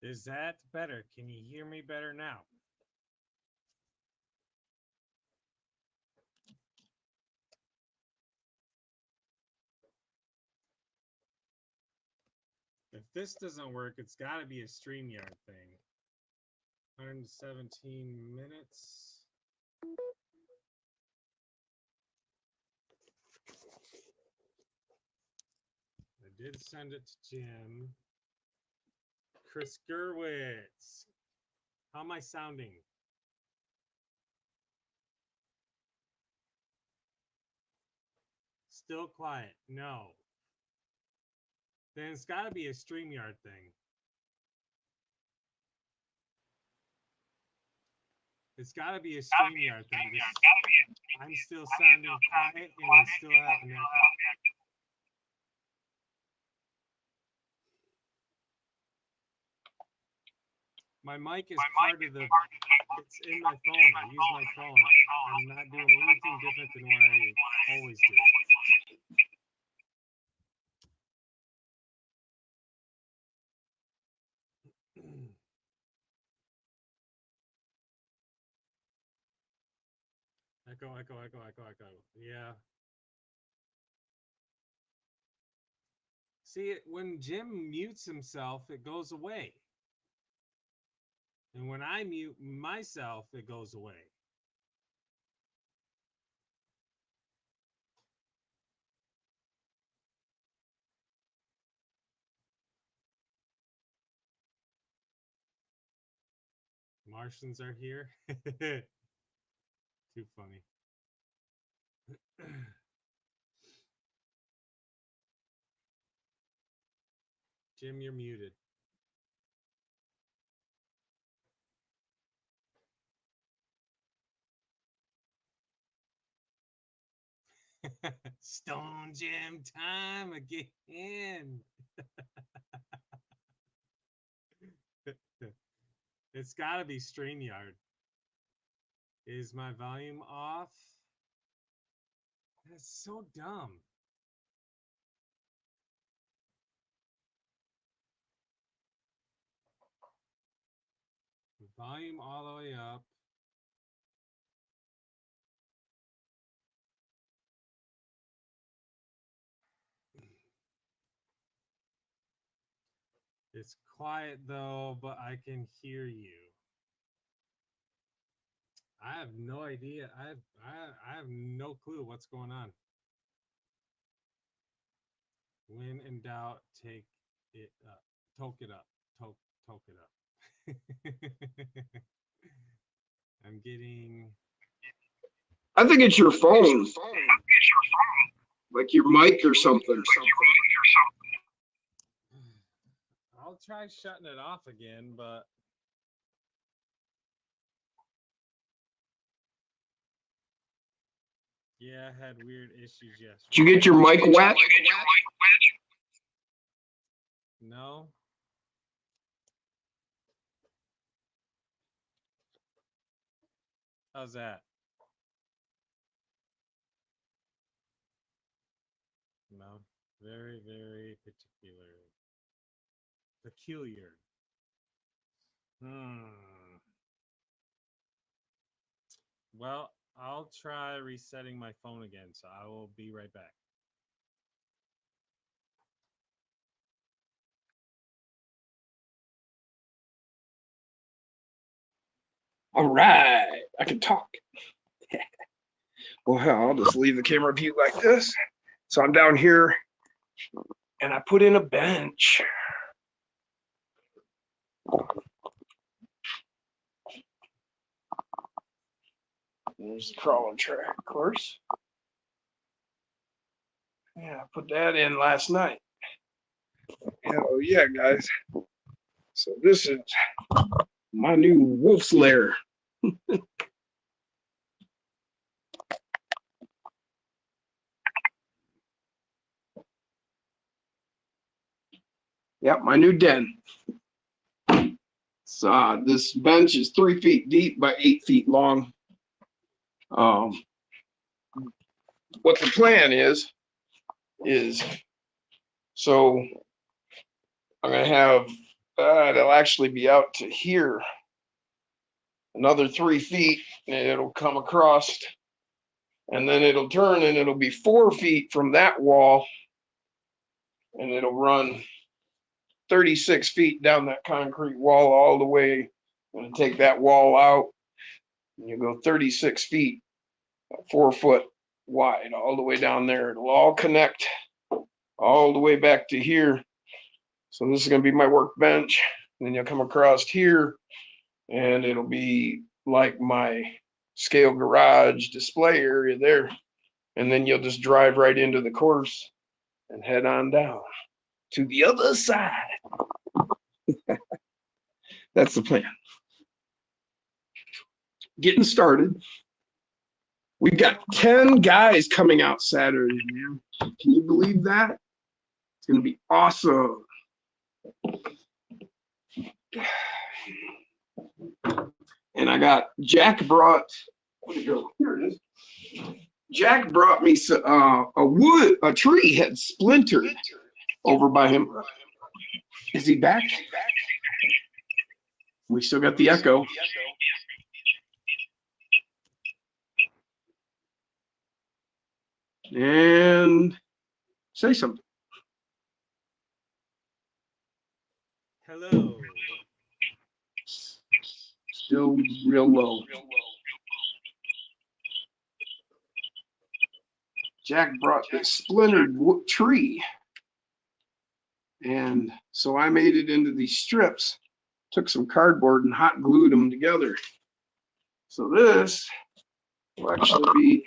Is that better? Can you hear me better now? If this doesn't work, it's got to be a StreamYard thing. 117 minutes. I did send it to Jim. Chris Gerwitz. How am I sounding? Still quiet. No. Then it's got to be a StreamYard thing. It's got to be a StreamYard thing. I'm still sounding quiet and we still have an echo. My mic is part of the, it's in my phone. I use my phone. I'm not doing anything different than what I always do. Echo, echo, echo, echo, echo. Yeah. See, when Jim mutes himself, it goes away. And when I mute myself, it goes away. Martians are here. Too funny. Jim, you're muted. Stone Jim time again. It's got to be StreamYard. Is my volume off? That's so dumb. Volume all the way up. It's quiet though, but I can hear you. I have no idea. I have no clue what's going on. When in doubt, take it up. Toke it up. Toke it up. I'm getting. I think it's your phone. Like your mic or something. I'll try shutting it off again, but yeah, I had weird issues yesterday. Did you get your mic wet? No. How's that? No. Very, very peculiar. Well, I'll try resetting my phone again, so I will be right back. All right, I can talk. Well, hell, I'll just leave the camera view like this. So I'm down here, and I put in a bench. There's the crawling track, of course. Yeah, I put that in last night. Hell yeah, guys. So this is my new wolf's lair. Yep, my new den. So this bench is 3 feet deep by 8 feet long. What the plan is so I'm gonna have it'll actually be out to here. Another 3 feet, and it'll come across, and then it'll turn, and it'll be 4 feet from that wall, and it'll run 36 feet down that concrete wall all the way. I'm going to take that wall out, and you go 36 feet, 4 foot wide, all the way down there. It'll all connect all the way back to here. So this is going to be my workbench. And then you'll come across here, and it'll be like my scale garage display area there. And then you'll just drive right into the course and head on down to the other side. That's the plan. Getting started. We've got 10 guys coming out Saturday, man. Can you believe that? It's going to be awesome. And I got Jack brought, where'd it go? Here it is. Jack brought me a tree had splintered over by him. Is he back? We still got the echo. And say something. Hello. Still real low. Jack brought this splintered tree. And so I made it into these strips, took some cardboard and hot glued them together. So this will actually be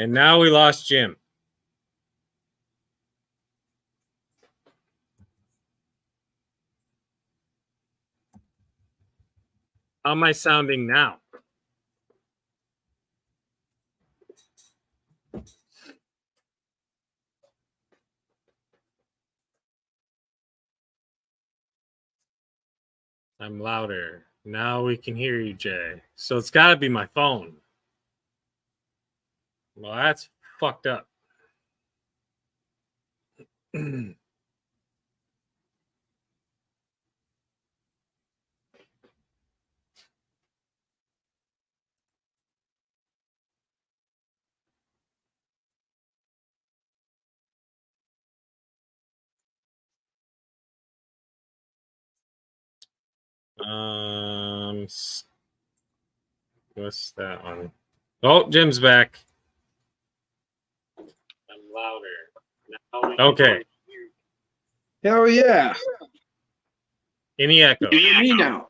And now we lost Jim. How am I sounding now? I'm louder. Now we can hear you, Jay. So it's got to be my phone. Well, that's fucked up. What's that one? Oh, Jim's back. I'm louder. Okay. hell yeah. Any echo? You hear me now?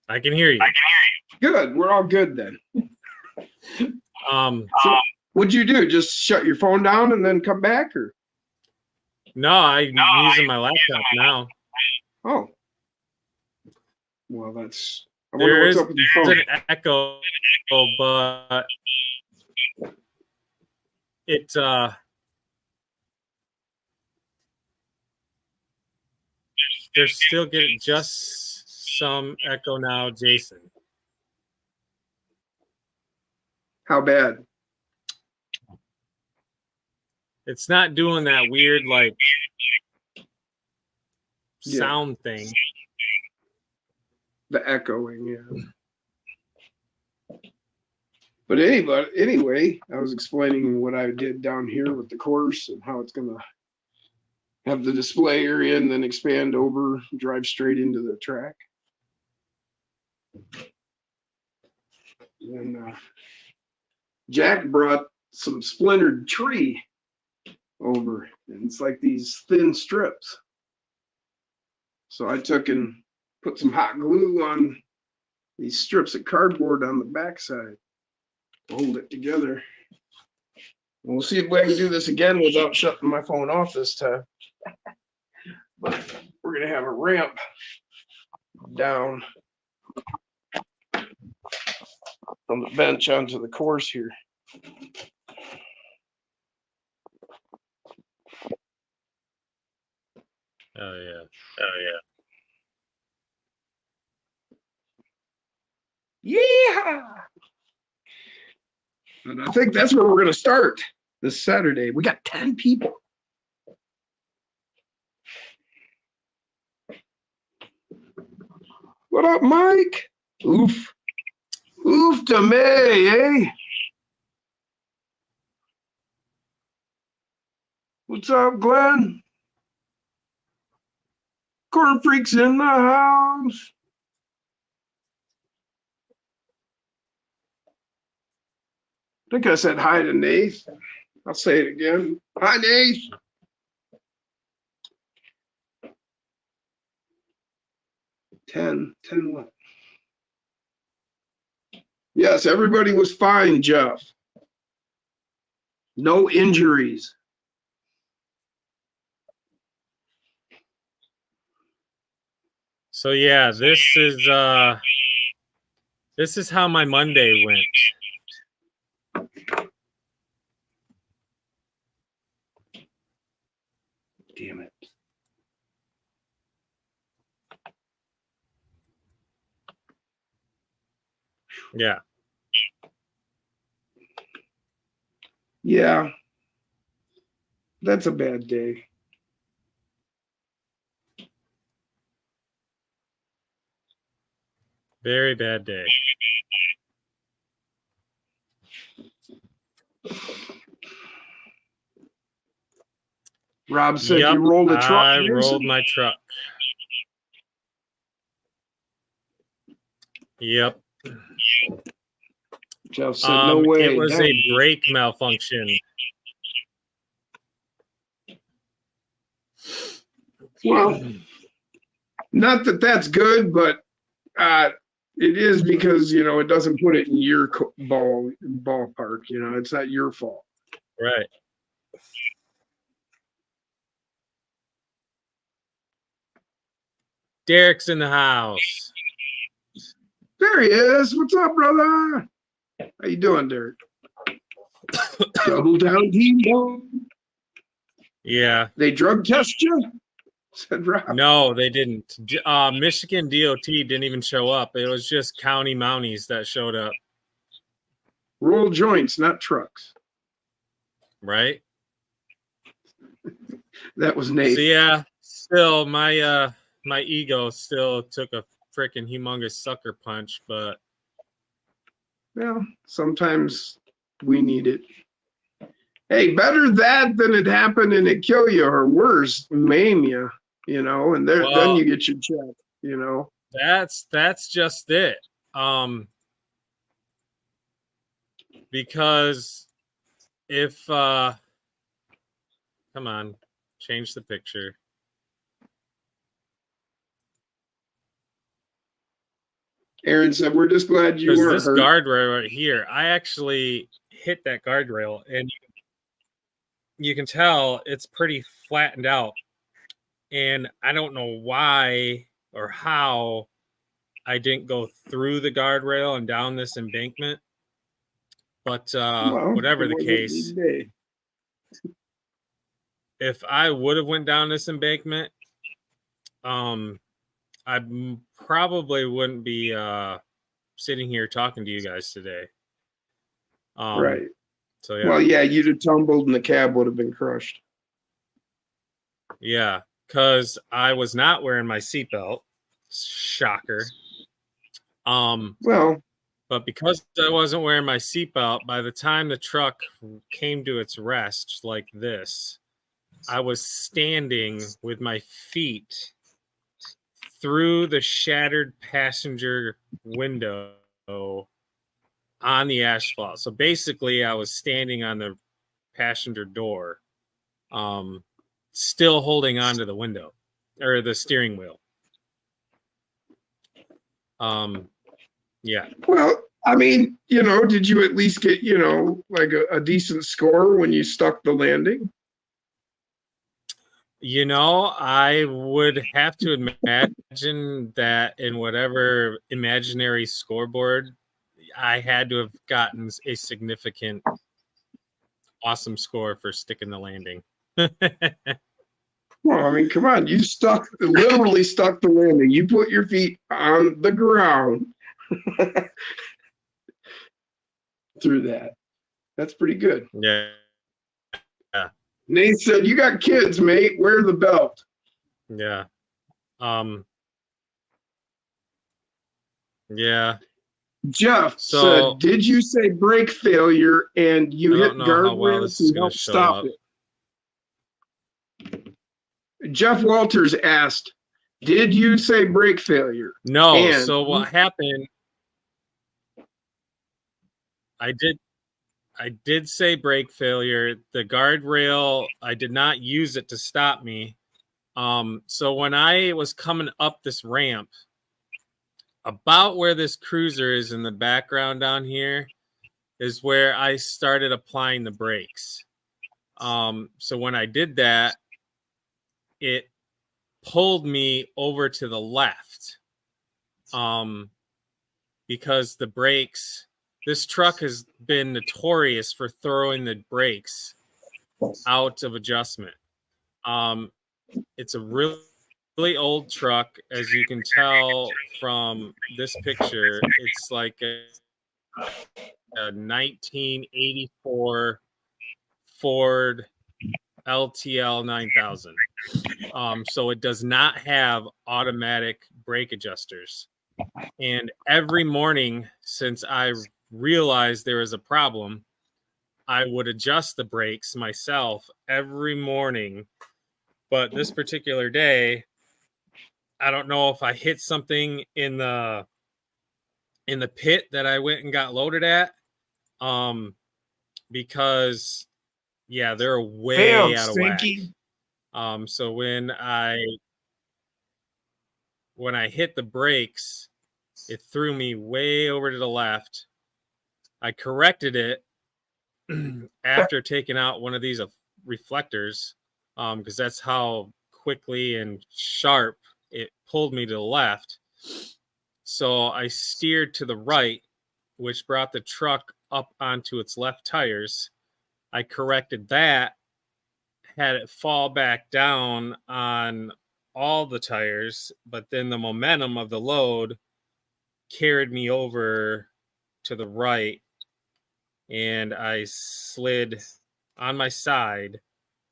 I can hear you. Good. We're all good then. So what'd you do? Just shut your phone down and then come back, or? No, I'm using my laptop now. Oh. Well, that's. I There wonder is what's up with your phone. an echo, but it they're still getting just some echo now, Jason. How bad? It's not doing that weird like Yeah. sound thing. The echoing, yeah. But anyway, I was explaining what I did down here with the course and how it's gonna have the display area and then expand over, drive straight into the track. And Jack brought some splintered tree over, and it's like these thin strips. So I took and put some hot glue on these strips of cardboard on the backside to hold it together. And we'll see if we can do this again without shutting my phone off this time. But we're gonna have a ramp down from the bench onto the course here. Yeah. And I think that's where we're going to start this Saturday. We got 10 people. What up, Mike? Oof. Oof to me, eh? What's up, Glenn? Corn Freak's in the house. I think I said hi to Nath. I'll say it again. Hi, Nath. Ten what? Yes, everybody was fine, Jeff. No injuries. So yeah, this is how my Monday went. Damn it. Yeah. Yeah. That's a bad day. Very bad day. Rob said you rolled a truck. I rolled my truck. Yep. Jeff said, no way. It was a brake malfunction. Well, not that that's good, but it is because, you know, it doesn't put it in your ballpark. You know, it's not your fault. Right. Derek's in the house. There he is. What's up, brother? How you doing, Derek? Double down team. Yeah. They drug test you? Said Rob. No, they didn't. Michigan DOT didn't even show up. It was just county mounties that showed up. Roll joints, not trucks. Right? That was Nate. So yeah, still my ego still took a freaking humongous sucker punch, but well, sometimes we need it. Hey, better that than it happen and it kill you, or worse, maim you, you know, and then you get your check, you know. That's just it. Because if come on, change the picture. Aaron said, we're just glad you weren't this hurt. Guardrail right here, I actually hit that guardrail, and you can tell it's pretty flattened out. And I don't know why or how I didn't go through the guardrail and down this embankment. But whatever the case, if I would have went down this embankment, I probably wouldn't be sitting here talking to you guys today. Right. So yeah. Well, yeah, you'd have tumbled and the cab would have been crushed. Yeah, because I was not wearing my seatbelt. Shocker. Well, but because I wasn't wearing my seatbelt, by the time the truck came to its rest like this, I was standing with my feet through the shattered passenger window on the asphalt. So basically, I was standing on the passenger door, still holding onto the window or the steering wheel. Yeah. Well, I mean, you know, did you at least get, you know, like a decent score when you stuck the landing? You know, I would have to imagine that in whatever imaginary scoreboard, I had to have gotten a significant, awesome score for sticking the landing. Well, I mean, come on, you literally stuck the landing. You put your feet on the ground. through that. That's pretty good. Yeah. Nate said, "You got kids, mate. Wear the belt." Yeah. Yeah. Jeff So said, "Did you say brake failure and you I hit don't know how well guardrail this is to going help to show stop up. it?" Jeff Walters asked, "Did you say brake failure?" No. And So what happened? I did say brake failure. The guardrail, I did not use it to stop me. So when I was coming up this ramp, about where this cruiser is in the background down here is where I started applying the brakes. So when I did that, it pulled me over to the left. Because the brakes, this truck has been notorious for throwing the brakes out of adjustment. It's a really old truck, as you can tell from this picture. It's like a 1984 Ford LTL 9000. So it does not have automatic brake adjusters. And every morning since I realized there was a problem, I would adjust the brakes myself every morning. But this particular day, I don't know if I hit something in the pit that I went and got loaded at. Because yeah, they're way out of whack. So when I hit the brakes, it threw me way over to the left. I corrected it after taking out one of these reflectors, because that's how quickly and sharp it pulled me to the left. So I steered to the right, which brought the truck up onto its left tires. I corrected that, had it fall back down on all the tires, but then the momentum of the load carried me over to the right, and I slid on my side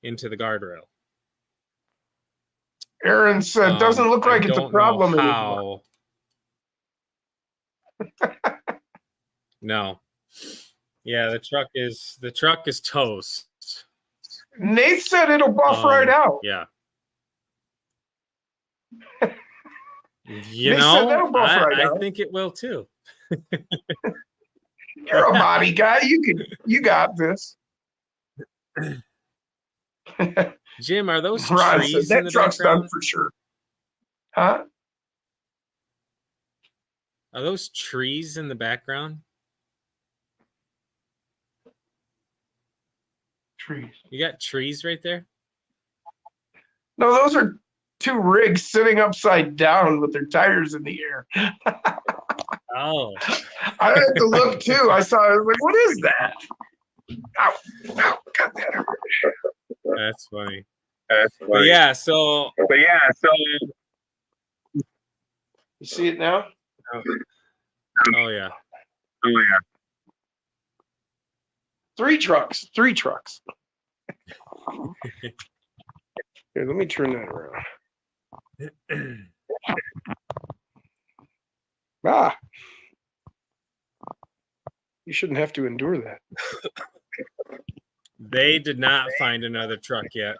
into the guardrail. Aaron said, "Doesn't look like it's a problem anymore." No. Yeah, the truck is toast. Nate said it'll buff right out. Yeah. I think it will too. You're a body guy. You got this. Jim, are those Ron trees said, in that the truck's background? done for sure. Huh? Are those trees in the background? Trees. You got trees right there? No, those are two rigs sitting upside down with their tires in the air. Oh. I had to look too. I saw it. I was like, what is that? Ow, got that. That's funny. But yeah, so you see it now? Oh yeah. Three trucks. Here, let me turn that around. You shouldn't have to endure that. They did not find another truck yet.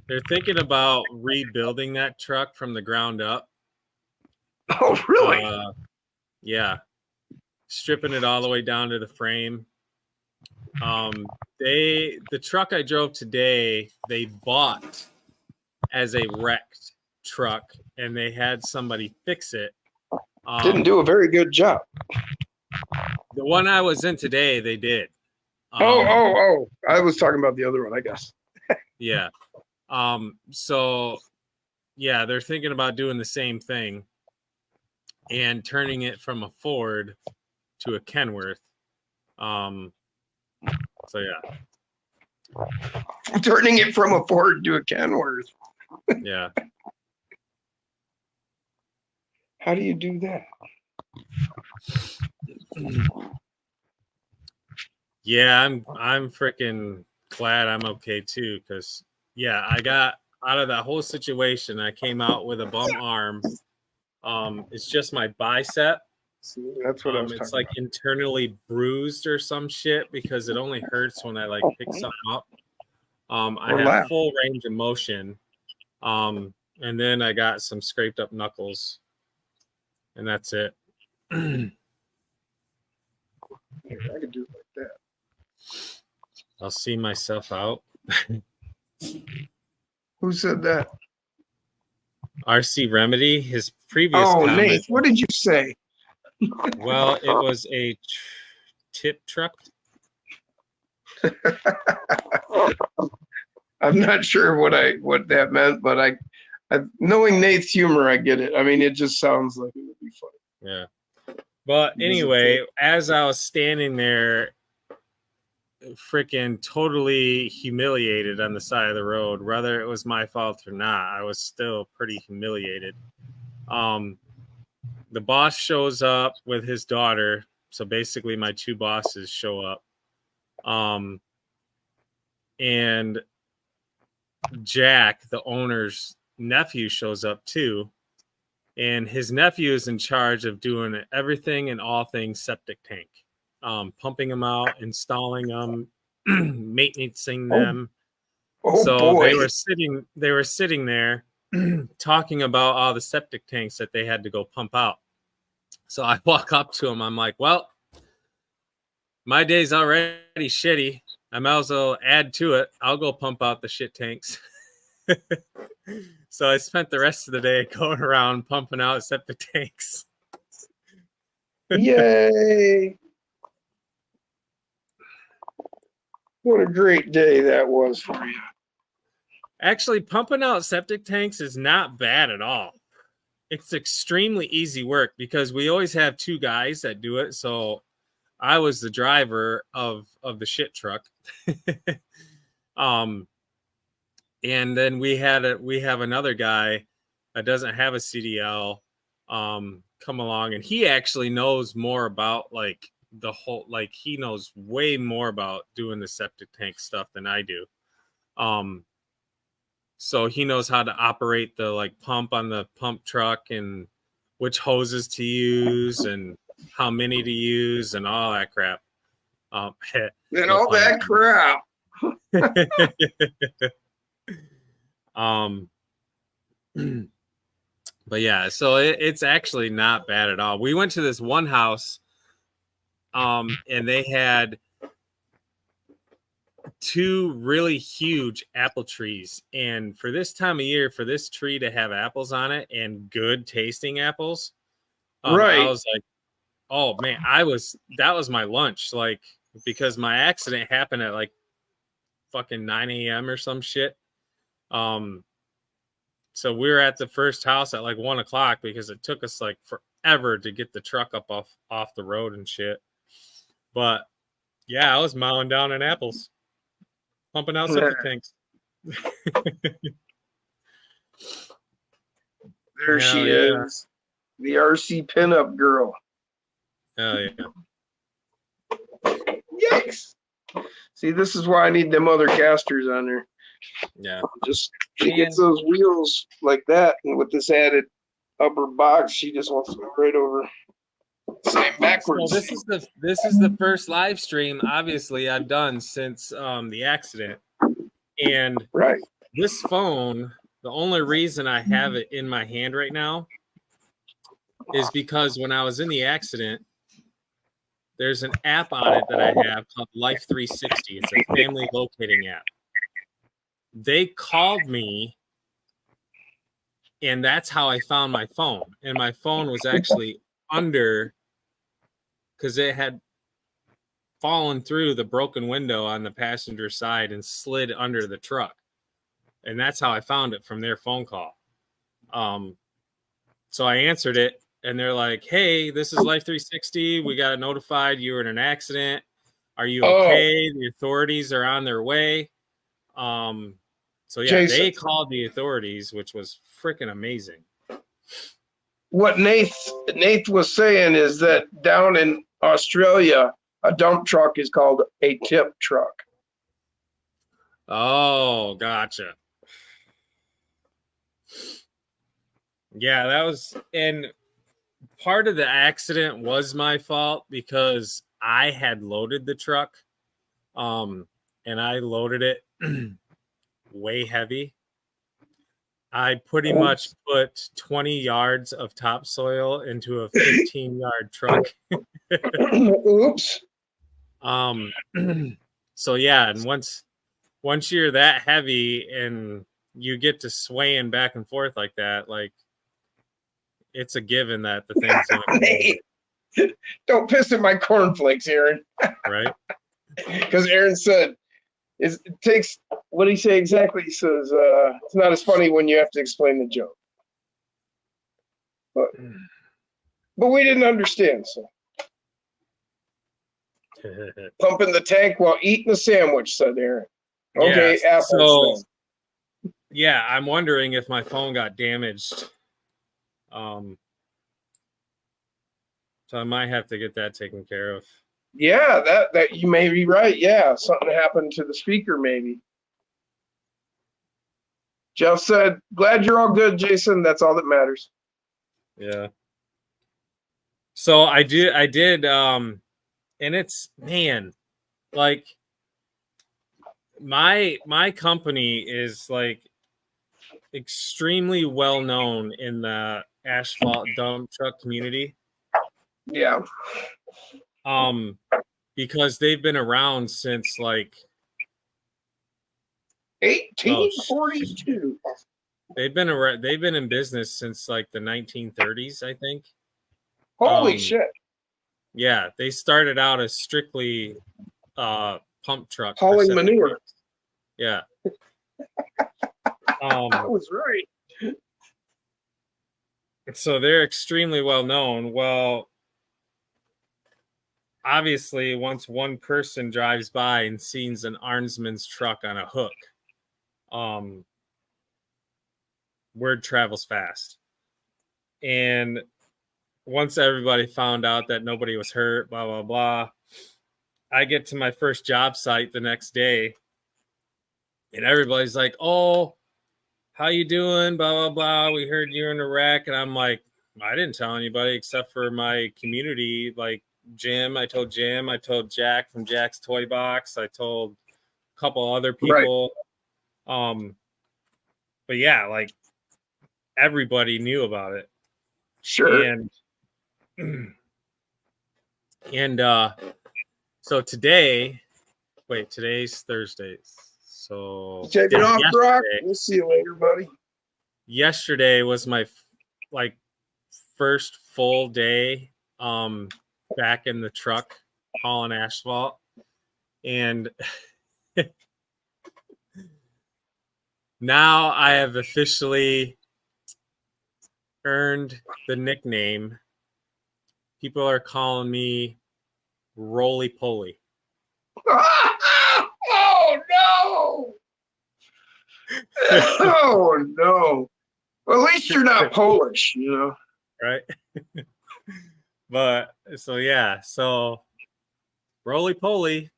They're thinking about rebuilding that truck from the ground up. Oh, really? Yeah. Stripping it all the way down to the frame. The truck I drove today, they bought as a wrecked truck, and they had somebody fix it. Didn't do a very good job. The one I was in today, they did. I was talking about the other one, I guess. Yeah. So yeah, they're thinking about doing the same thing and turning it from a Ford to a Kenworth. So yeah. Turning it from a Ford to a Kenworth. Yeah. How do you do that? Yeah, I'm freaking glad I'm okay too, because yeah, I got out of that whole situation. I came out with a bum arm. It's just my bicep. See, that's what I was It's talking like internally bruised or some shit because it only hurts when I like pick something up. I Or have laugh. full range of motion. And then I got some scraped up knuckles, and that's it. Here, I could do it like that. I'll see myself out. Who said that? RC Remedy, his previous Oh, comment. Nate, what did you say? Well, it was a tip truck. I'm not sure what that meant, but I knowing Nate's humor, I get it. I mean, it just sounds like it would be funny. Yeah. But anyway, as I was standing there, freaking totally humiliated on the side of the road, whether it was my fault or not, I was still pretty humiliated. The boss shows up with his daughter. So basically my two bosses show up. And Jack, the owner's nephew, shows up too. And his nephew is in charge of doing everything and all things septic tank, pumping them out, installing them, maintaining them. So boy. they were sitting there talking about all the septic tanks that they had to go pump out. So I walk up to him. I'm like, well, my day's already shitty. I might as well add to it. I'll go pump out the shit tanks. So I spent the rest of the day going around pumping out septic tanks. Yay! What a great day that was for you. Actually, pumping out septic tanks is not bad at all. It's extremely easy work because we always have two guys that do it. So I was the driver of the shit truck. And then we have another guy that doesn't have a CDL come along, and he actually knows more about like the whole, like he knows way more about doing the septic tank stuff than I do. So he knows how to operate the like pump on the pump truck and which hoses to use and how many to use and all that crap. And all that crap. But yeah, so it's actually not bad at all. We went to this one house, and they had two really huge apple trees. And for this time of year, for this tree to have apples on it and good tasting apples, right. I was like, oh man, that was my lunch. Like, because my accident happened at like fucking 9 a.m. or some shit. So we were at the first house at like 1 o'clock because it took us like forever to get the truck up off the road and shit. But yeah, I was mowing down on apples, pumping out septic tanks. There she is, the RC pinup girl. Oh yeah. Yikes! See, this is why I need them other casters on there. Yeah. Just she gets those wheels like that, and with this added upper box, she just wants to go right over. Same backwards. So this is the first live stream, obviously, I've done since the accident. And right. This phone, the only reason I have it in my hand right now is because when I was in the accident, there's an app on it that I have called Life 360. It's a family locating app. They called me, and that's how I found my phone. And my phone was actually under, because it had fallen through the broken window on the passenger side and slid under the truck. And that's how I found it, from their phone call. So I answered it, and they're like, hey, this is Life 360. We got notified you were in an accident. Are you okay? The authorities are on their way. So yeah, Jason. They called the authorities, which was freaking amazing. what Nath was saying is that down in Australia, a dump truck is called a tip truck. Oh, gotcha. Yeah, that was, and part of the accident was my fault because I had loaded the truck, and I loaded it way heavy. I pretty much put 20 yards of topsoil into a 15-yard truck. Oops. So yeah, and once you're that heavy and you get to swaying back and forth like that, like it's a given that the thing's gonna Hey, don't piss in my cornflakes, Aaron. right. Because Aaron said it takes, what did he say exactly? He says it's not as funny when you have to explain the joke. But we didn't understand, so pumping the tank while eating a sandwich, said Aaron. Okay, yeah, Apple. so yeah, I'm wondering if my phone got damaged. So I might have to get that taken care of. Yeah, that you may be right. Yeah, something happened to the speaker, maybe. Jeff said, "Glad you're all good, Jason. That's all that matters." Yeah. So I did, and it's, man, like my company is like extremely well known in the asphalt dump truck community. Yeah. Because they've been around since like 1842. They've been in business since like the 1930s, I think. Holy shit. Yeah, they started out as strictly pump truck hauling manure. Yeah. I was right. So they're extremely well known. Well, obviously, once one person drives by and sees an Arnsman's truck on a hook, word travels fast. And once everybody found out that nobody was hurt, blah, blah, blah, I get to my first job site the next day, and everybody's like, "Oh, how you doing? Blah, blah, blah. We heard you're in a wreck." And I'm like, I didn't tell anybody except for my community, like Jim. I told Jack from Jack's Toy Box. I told a couple other people. Right. But yeah, like everybody knew about it. Sure. And so today's Thursday. So take it off, Brock. We'll see you later, buddy. Yesterday was my first full day back in the truck hauling asphalt, and now I have officially earned the nickname. People are calling me Roly Poly. Oh no! Oh no! Well, at least you're not Polish, you know. Right? But so yeah, so Roly Poly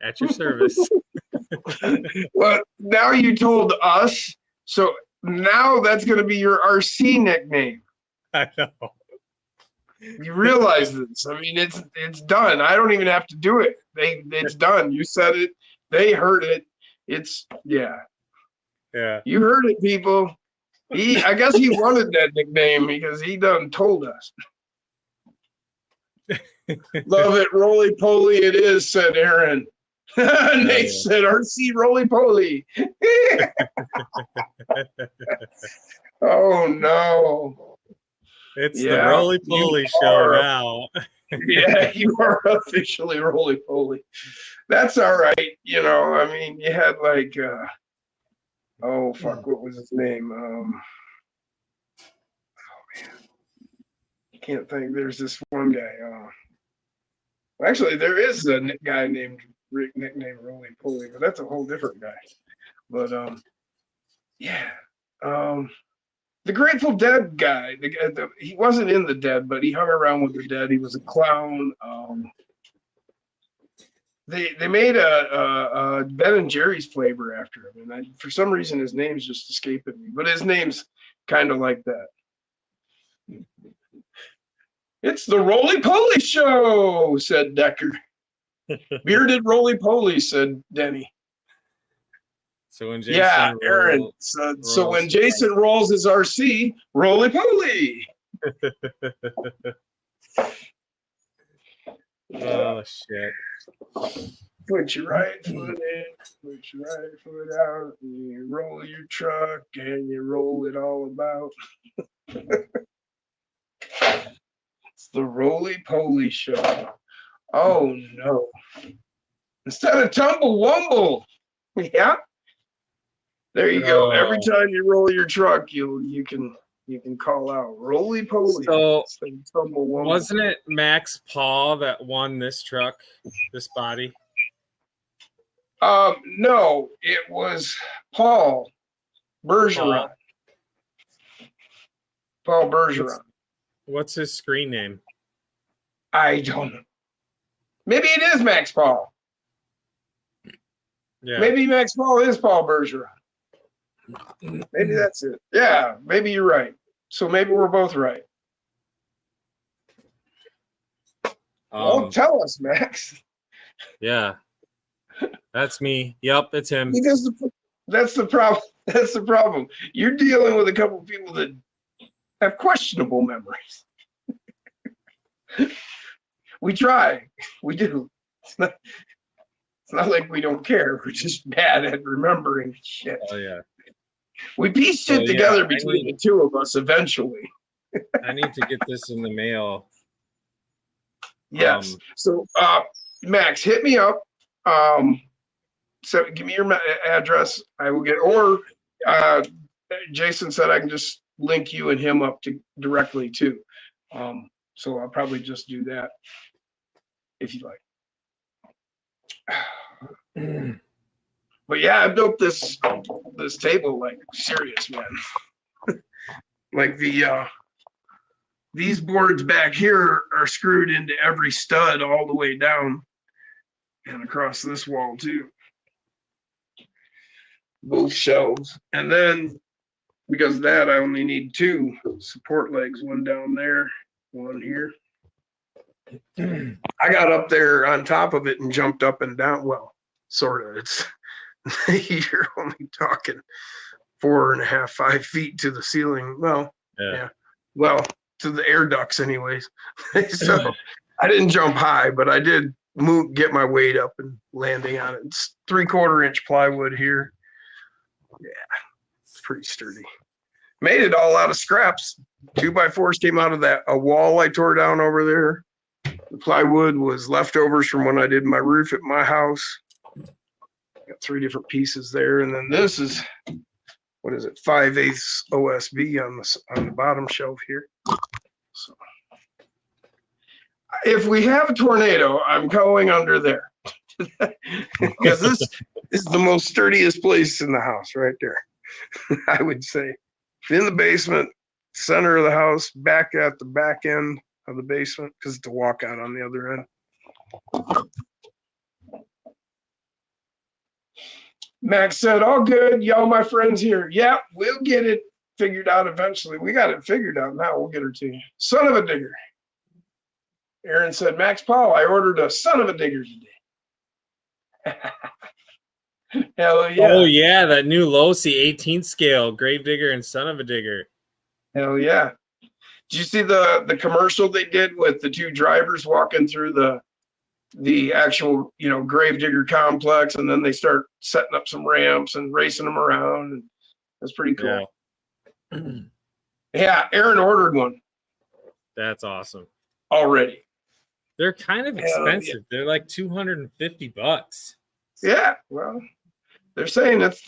at your service. Well, now you told us, so now that's going to be your RC nickname. I know. You realize this? I mean, it's done. I don't even have to do it. It's done. You said it. They heard it. It's yeah. You heard it, people. I guess he wanted that nickname because he done told us. Love it, Roly Poly. It is, said Aaron. Nate said, "RC Roly Poly." Oh no. It's the Roly Poly show now. Yeah, you are officially Roly Poly. That's all right. You know, I mean, you had like, oh, fuck, what was his name? Oh, man. I can't think. There's this one guy. Actually, there is a guy named Rick, nicknamed Roly Poly, but that's a whole different guy. But, yeah. The Grateful Dead guy. He wasn't in the Dead, but he hung around with the Dead. He was a clown. They made a Ben and Jerry's flavor after him, and for some reason his name's just escaping me. But his name's kind of like that. It's the Roly Poly Show, said Decker. Bearded Roly Poly, said Denny. So when Jason Aaron. So when Jason rolls his RC, Roly Poly. Oh shit. Put your right foot in, put your right foot out, and you roll your truck and you roll it all about. It's the Roly Poly Show. Oh no. Instead of Tumble Wumble. Yeah. There you go. Every time you roll your truck, you can call out Roly Poly. So wasn't it Max Paul that won this truck, this body? No, it was Paul Bergeron. Paul Bergeron. What's his screen name? I don't know. Maybe it is Max Paul. Yeah. Maybe Max Paul is Paul Bergeron. Maybe that's it. Yeah, maybe you're right. So maybe we're both right. Well, tell us, Max. Yeah. That's me. Yep, it's him. Because that's the problem. That's the problem. You're dealing with a couple of people that have questionable memories. We try. We do. It's not like we don't care. We're just bad at remembering shit. Oh yeah. We pieced it together between the two of us eventually. I need to get this in the mail. Yes. So Max, hit me up. So give me your address. I will get, or Jason said I can just link you and him up to directly too. So I'll probably just do that if you like. But yeah, I built this table like serious, man. Like these boards back here are screwed into every stud all the way down and across this wall too. Both shelves. And then because of that, I only need two support legs, one down there, one here. I got up there on top of it and jumped up and down. Well, sort of. It's you're only talking 4.5, 5 feet to the ceiling. Well, yeah. Well, to the air ducts, anyways. So I didn't jump high, but I did get my weight up and landing on it. It's 3/4 inch plywood here. Yeah, it's pretty sturdy. Made it all out of scraps. 2x4s came out of a wall I tore down over there. The plywood was leftovers from when I did my roof at my house. Got 3 different pieces there, and then this is, what is it, 5/8 OSB on the bottom shelf here. So, if we have a tornado, I'm going under there because this is the most sturdiest place in the house right there. I would say in the basement, center of the house, back at the back end of the basement because it's a walkout on the other end. Max said, all good. Y'all, my friends here. Yeah, we'll get it figured out eventually. We got it figured out now. We'll get her to you. Son of a digger. Aaron said, Max Paul, I ordered a son of a digger today. Hell yeah. Oh, yeah. That new Losi 18th scale, Gravedigger and Son of a Digger. Hell yeah. Did you see the commercial they did with the 2 drivers walking through the actual, Gravedigger complex, and then they start setting up some ramps and racing them around, and that's pretty cool. Yeah, Aaron ordered one. That's awesome. Already. They're kind of expensive. Yeah. They're like $250. Yeah, well, they're saying if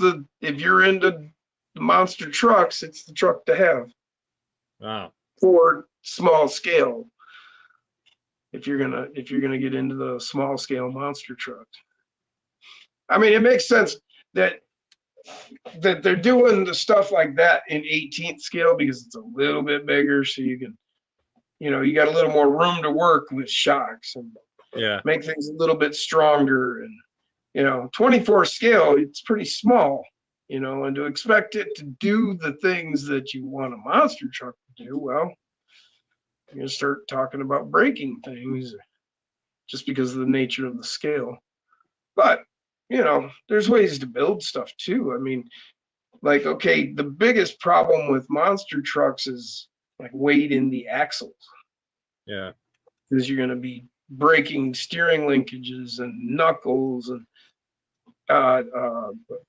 you're into the monster trucks, it's the truck to have. Wow. For small scale. If you're gonna get into the small scale monster trucks. I mean, it makes sense that that they're doing the stuff like that in 18th scale because it's a little bit bigger, so you can, you got a little more room to work with shocks and Yeah. make things a little bit stronger. And 24 scale, it's pretty small, and to expect it to do the things that you want a monster truck to do, well, you're gonna start talking about breaking things just because of the nature of the scale. But there's ways to build stuff too. I mean, like, okay, the biggest problem with monster trucks is like weight in the axles. Yeah. Because you're going to be breaking steering linkages and knuckles and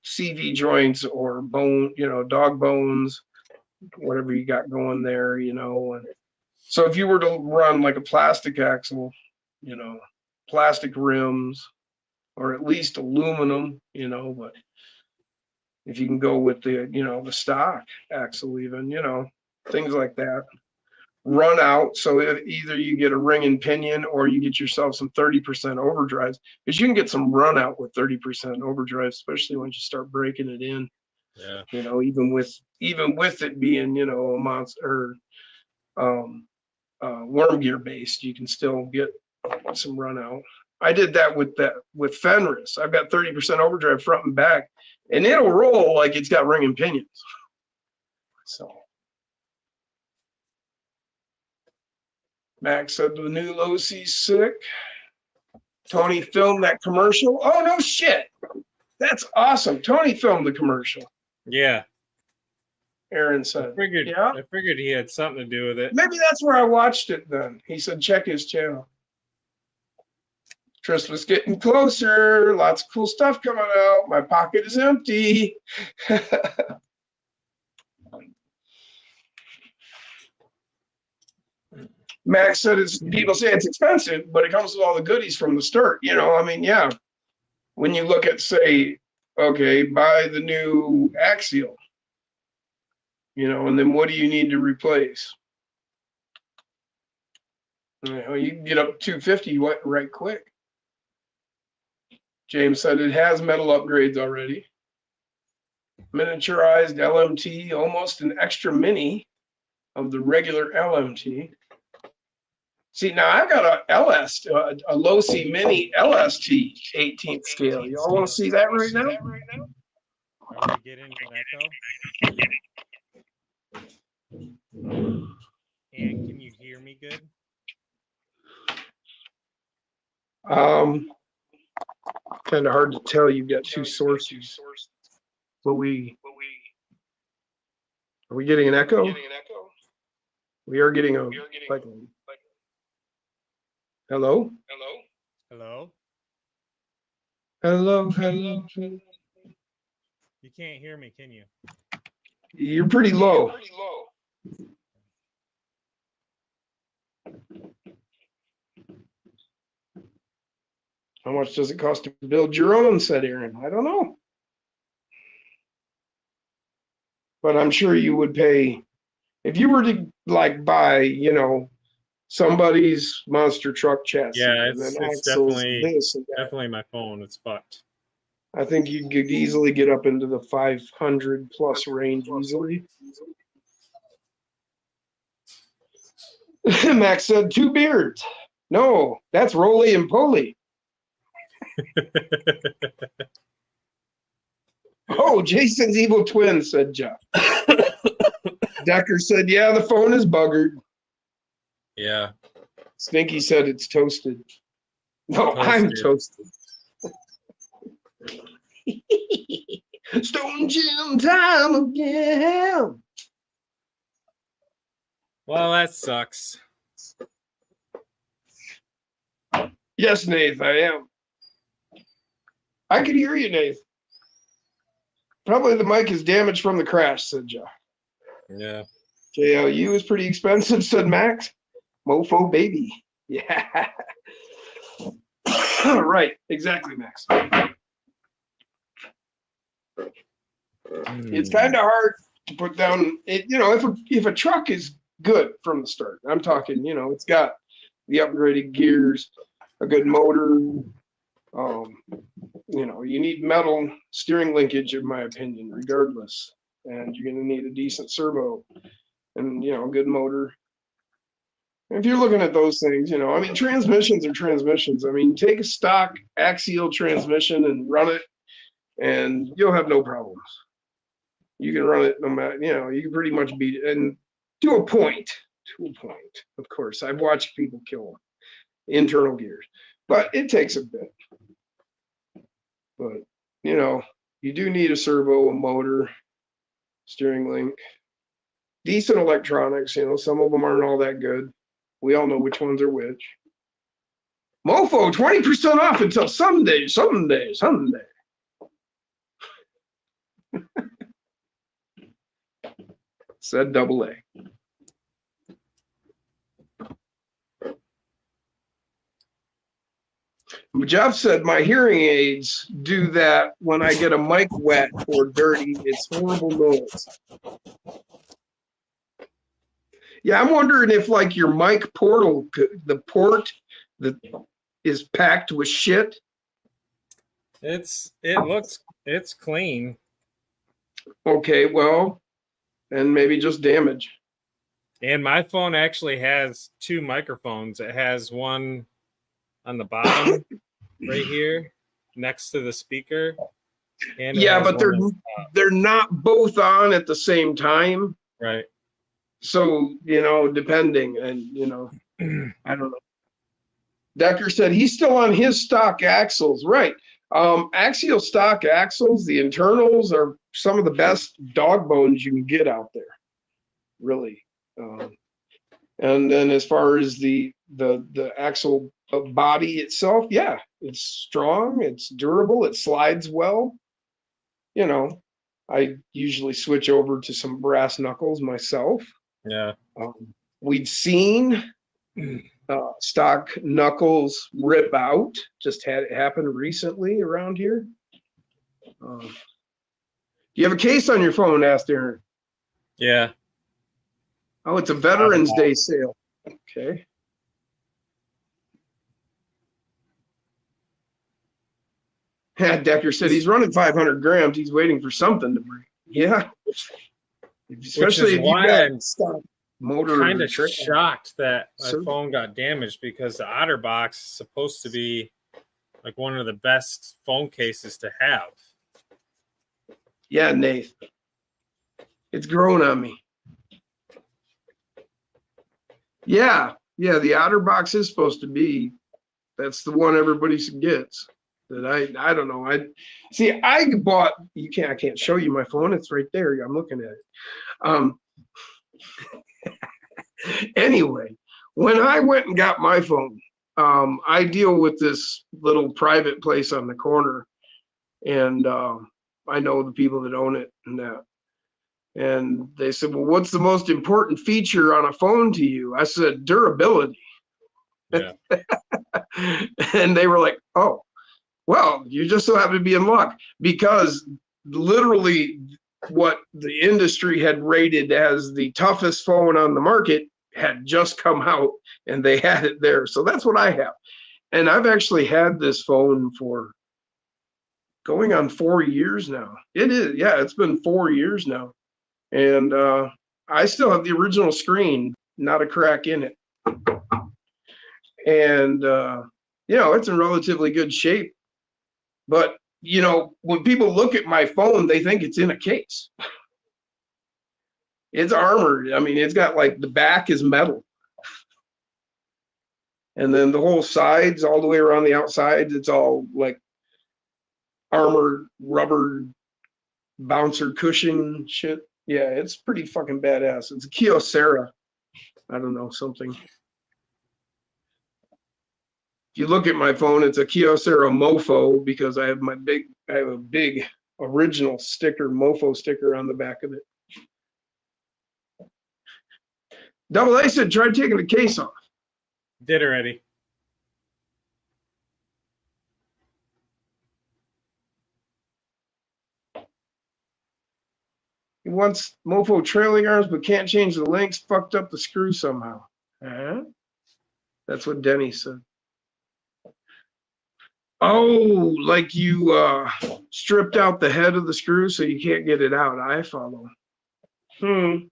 CV joints or bone, dog bones, whatever you got going there, And so if you were to run like a plastic axle, plastic rims, or at least aluminum, but if you can go with the, the stock axle even, things like that. Run out, so either you get a ring and pinion or you get yourself some 30% overdrives, because you can get some run out with 30% overdrive, especially once you start breaking it in. Yeah. Even with it being, a monster worm gear based, you can still get some run out. I did that with Fenris. I've got 30% overdrive front and back, and it'll roll like it's got ring and pinions. So Max said the new low C's sick. Tony filmed that commercial. Oh no shit. That's awesome. Tony filmed the commercial. Yeah. Aaron said. I figured he had something to do with it. Maybe that's where I watched it then. He said check his channel. Christmas getting closer. Lots of cool stuff coming out. My pocket is empty. Max said people say it's expensive, but it comes with all the goodies from the start. I mean, yeah. When you look at, say, okay, buy the new Axial, and then what do you need to replace? You can get up to 250 right quick. James said it has metal upgrades already. Miniaturized LMT, almost an extra mini of the regular LMT. See, now I've got a low C mini LST 18th scale. Y'all want to see that right now? Are we getting an echo? And can you hear me good? Kind of hard to tell. You've got two sources. Are we getting an echo? We are getting a like. Hello? Hello? Hello? You can't hear me, can you? You're pretty low. How much does it cost to build your own, said Aaron. I don't know. But I'm sure you would pay, if you were to buy, somebody's monster truck chassis. Yeah, it's definitely my phone. It's fucked. I think you could easily get up into the 500 plus range easily. Max said 2 beards. No, that's Roly and Poly. Oh, Jason's evil twin, said Jeff. Decker said, yeah, the phone is buggered. Yeah. Stinky said it's toasted. No, I'm toasted. Stone Jim time again. Well, that sucks. Yes, Nath, I am. I can hear you, Nath. Probably the mic is damaged from the crash, said Jeff. Yeah. JLU is pretty expensive, said Max. Mofo baby. Yeah. Right. Exactly, Max. It's kind of hard to put down it, if a truck is good from the start. I'm talking, it's got the upgraded gears, a good motor, you know, you need metal steering linkage, in my opinion, regardless. And you're going to need a decent servo and, you know, a good motor. If you're looking at those things, you know, I mean, transmissions are transmissions. I mean, take a stock axial transmission and run it, and you'll have no problems. You can run it no matter, you know, you can pretty much beat it. And to a point, of course. I've watched people kill them, internal gears, but it takes a bit. But, you know, you do need a servo, a motor, steering link, decent electronics. You know, some of them aren't all that good. We all know which ones are which. Mofo, 20% off until someday. Said double A. Jeff said my hearing aids do that when I get a mic wet or dirty. It's horrible noise. Yeah, I'm wondering if like your mic portal, the port that is packed with shit. It's clean. Okay, well, and maybe just damage. And my phone actually has two microphones. It has one on the bottom right here next to the speaker. And yeah, but they're not both on at the same time. Right. So, you know, depending, and, you know, I don't know. Decker said he's still on his stock axles. Right. Axial stock axles, the internals are some of the best dog bones you can get out there. Really. And then as far as the axle body itself, yeah, it's strong, it's durable, it slides well. You know, I usually switch over to some brass knuckles myself. Yeah. We'd seen stock knuckles rip out. Just had it happen recently around here. Do you have a case on your phone? Asked Aaron. Yeah. Oh, it's a Veterans Day sale. Okay. Yeah, Decker said he's running 500 grams. He's waiting for something to break. Yeah. Especially if you got stock motor. Kind of shocked that my phone got damaged, because the OtterBox is supposed to be like one of the best phone cases to have. Yeah, Nate. It's grown on me. Yeah, the OtterBox is supposed to be. That's the one everybody gets. That I don't know. I bought. I can't show you my phone. It's right there. I'm looking at it. Anyway, when I went and got my phone, I deal with this little private place on the corner, and I know the people that own it and that. And they said, well, what's the most important feature on a phone to you? I said, durability. Yeah. And they were like, oh, well, you just so happen to be in luck, because literally what the industry had rated as the toughest phone on the market had just come out, and they had it there. So that's what I have. And I've actually had this phone for going on 4 years now. It is. Yeah, it's been 4 years now. And I still have the original screen, not a crack in it. And, you know, it's in relatively good shape. But, you know, when people look at my phone, they think it's in a case. It's armored. I mean, it's got like the back is metal. And then the whole sides, all the way around the outsides, it's all like armored rubber bouncer cushion shit. Yeah, it's pretty fucking badass. It's a Kyocera. I don't know, something. If you look at my phone, it's a Kyocera Mofo, because I have a big original sticker, Mofo sticker on the back of it. Double A said, try taking the case off. Did already. He wants Mofo trailing arms, but can't change the links. Fucked up the screw somehow. That's what Denny said. Oh, like you stripped out the head of the screw so you can't get it out. I follow. Okay.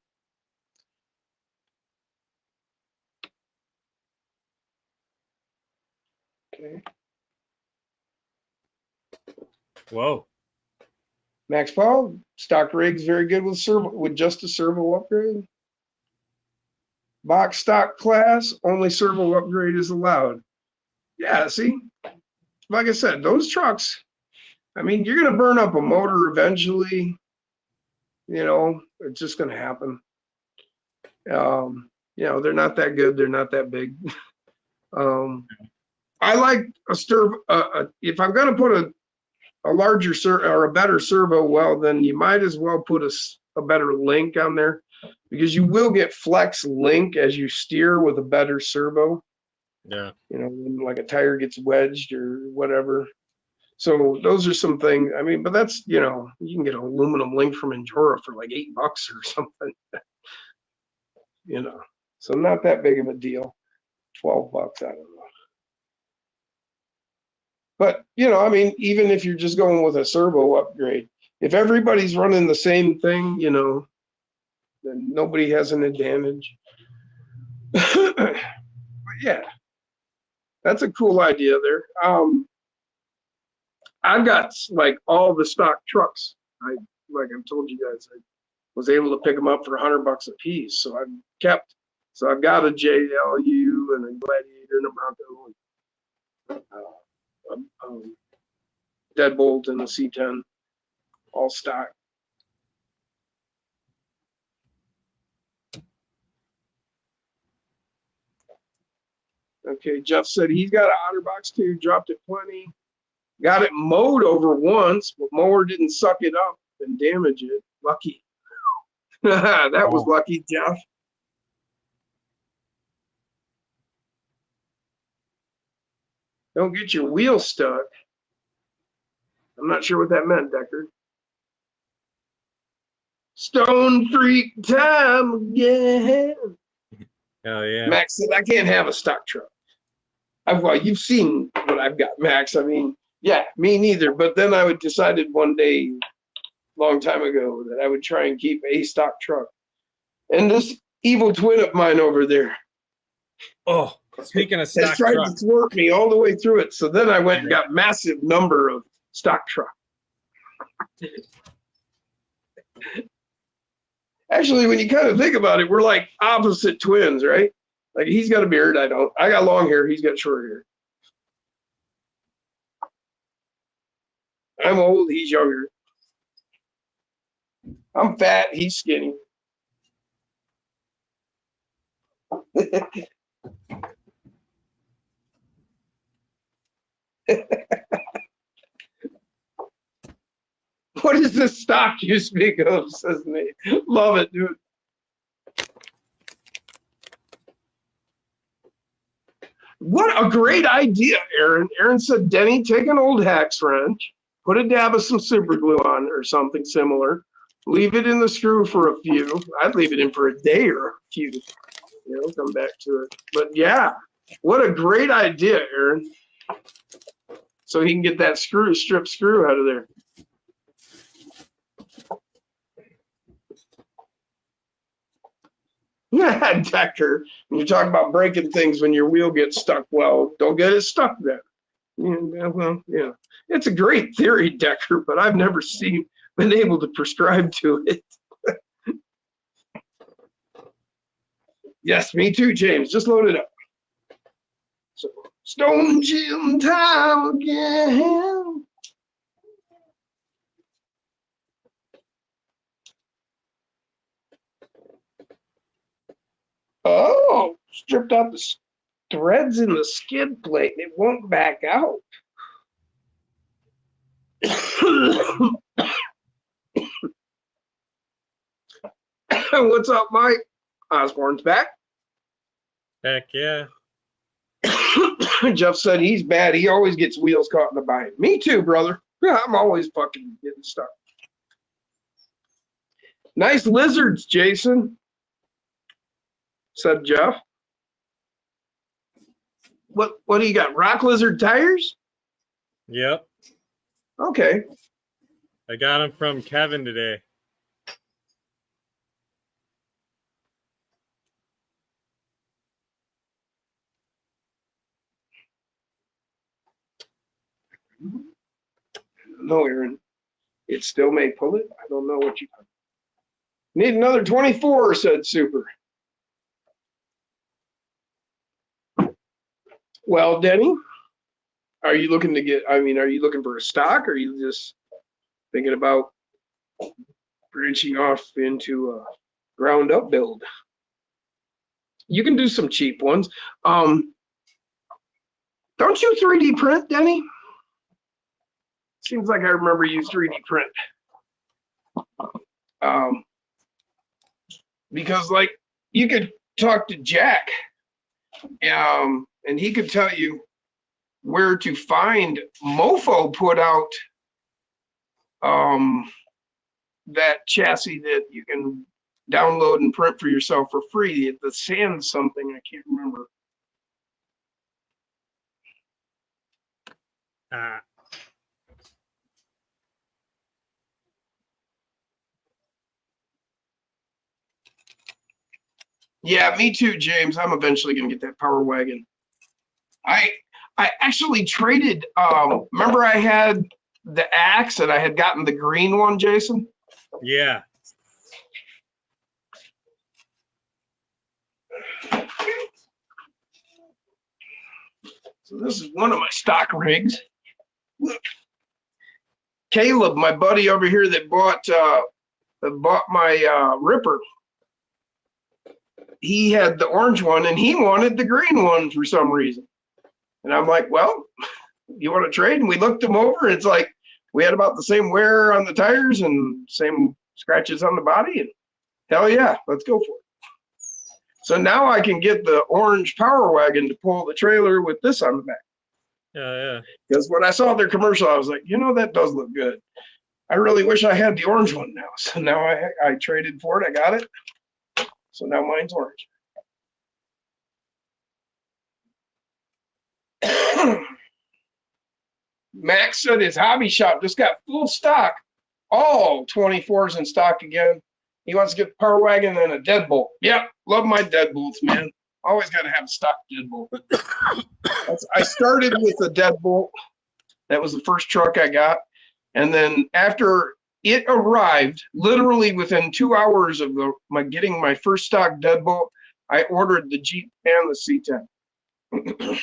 Whoa. Max Paul, stock rig's very good with just a servo upgrade. Box stock class, only servo upgrade is allowed. Yeah, see, like I said, those trucks, I mean, you're gonna burn up a motor eventually. You know, it's just gonna happen. You know, they're not that good, they're not that big. I like a if I'm gonna put a larger or a better servo, well, then you might as well put a better link on there, because you will get flex link as you steer with a better servo. Yeah. You know, when like a tire gets wedged or whatever. So those are some things. I mean, but that's, you know, you can get an aluminum link from Endura for like $8 or something. You know, so not that big of a deal. $12, I don't know. But, you know, I mean, even if you're just going with a servo upgrade, if everybody's running the same thing, you know, then nobody has an advantage. But yeah, that's a cool idea there. I've got like all the stock trucks. Like I've told you guys, I was able to pick them up for $100 a piece. So I've kept, so I've got a JLU and a Gladiator and a Bronco, Deadbolt and a C10, all stock. Okay, Jeff said he's got an OtterBox too, dropped it plenty. Got it mowed over once, but mower didn't suck it up and damage it. Lucky. That was lucky, Jeff. Don't get your wheel stuck. I'm not sure what that meant, Decker. Stone Freak time again. Hell yeah. Max said, I can't have a stock truck. Well, you've seen what I've got, Max. I mean, yeah, me neither. But then I decided one day, long time ago, that I would try and keep a stock truck. And this evil twin of mine over there. Oh, speaking of stock has tried truck, to thwart me all the way through it. So then I went and got massive number of stock truck. Actually, when you kind of think about it, we're like opposite twins, right? Like he's got a beard, I don't. I got long hair, he's got short hair. I'm old, he's younger. I'm fat, he's skinny. What is this stock you speak of, says Nate. Love it, dude. What a great idea, Aaron. Aaron said, Denny, take an old hex wrench, put a dab of some super glue on or something similar, leave it in the screw for a few. I'd leave it in for a day or a few. You know, come back to it. But yeah, what a great idea, Aaron. So he can get that strip screw out of there. Yeah, Decker, when you talk about breaking things when your wheel gets stuck, well, don't get it stuck then. Yeah, well, yeah. It's a great theory, Decker, but I've never been able to prescribe to it. Yes, me too, James. Just load it up. So, Stone Jim time again. Oh, stripped out the threads in the skid plate. It won't back out. What's up, Mike? Osborne's back. heck yeah. Jeff said he's bad. He always gets wheels caught in the bind. Me too, brother. Yeah, I'm always fucking getting stuck. Nice lizards, Jason, said Jeff. What do you got? Rock lizard tires? Yep. Okay. I got them from Kevin today. No, Aaron. It still may pull it. I don't know what you need. Another 24, said Super. Well, Denny, are you looking to get, are you looking for a stock, or are you just thinking about branching off into a ground up build? You can do some cheap ones. Don't you 3D print, Denny? Seems like I remember you 3D print. Because like you could talk to Jack, and he could tell you where to find. Mofo put out that chassis that you can download and print for yourself for free. The sand something, I can't remember. Yeah, me too, James. I'm eventually gonna get that Power Wagon. I actually traded. Remember I had the axe and I had gotten the green one, Jason? Yeah. So this is one of my stock rigs. Look, Caleb, my buddy over here that bought my Ripper. He had the orange one and he wanted the green one for some reason. And I'm like, well, you want to trade? And we looked them over. And it's like we had about the same wear on the tires and same scratches on the body. And hell yeah, let's go for it. So now I can get the orange Power Wagon to pull the trailer with this on the back. Yeah. Because when I saw their commercial, I was like, that does look good. I really wish I had the orange one now. So now I traded for it. I got it. So now mine's orange. Max said his hobby shop just got full stock. All 24s in stock again. He wants to get the Power Wagon and a deadbolt. Yep, love my deadbolts, man. Always got to have a stock deadbolt. I started with a deadbolt. That was the first truck I got. And then after it arrived, literally within 2 hours of getting my first stock deadbolt, I ordered the Jeep and the C10.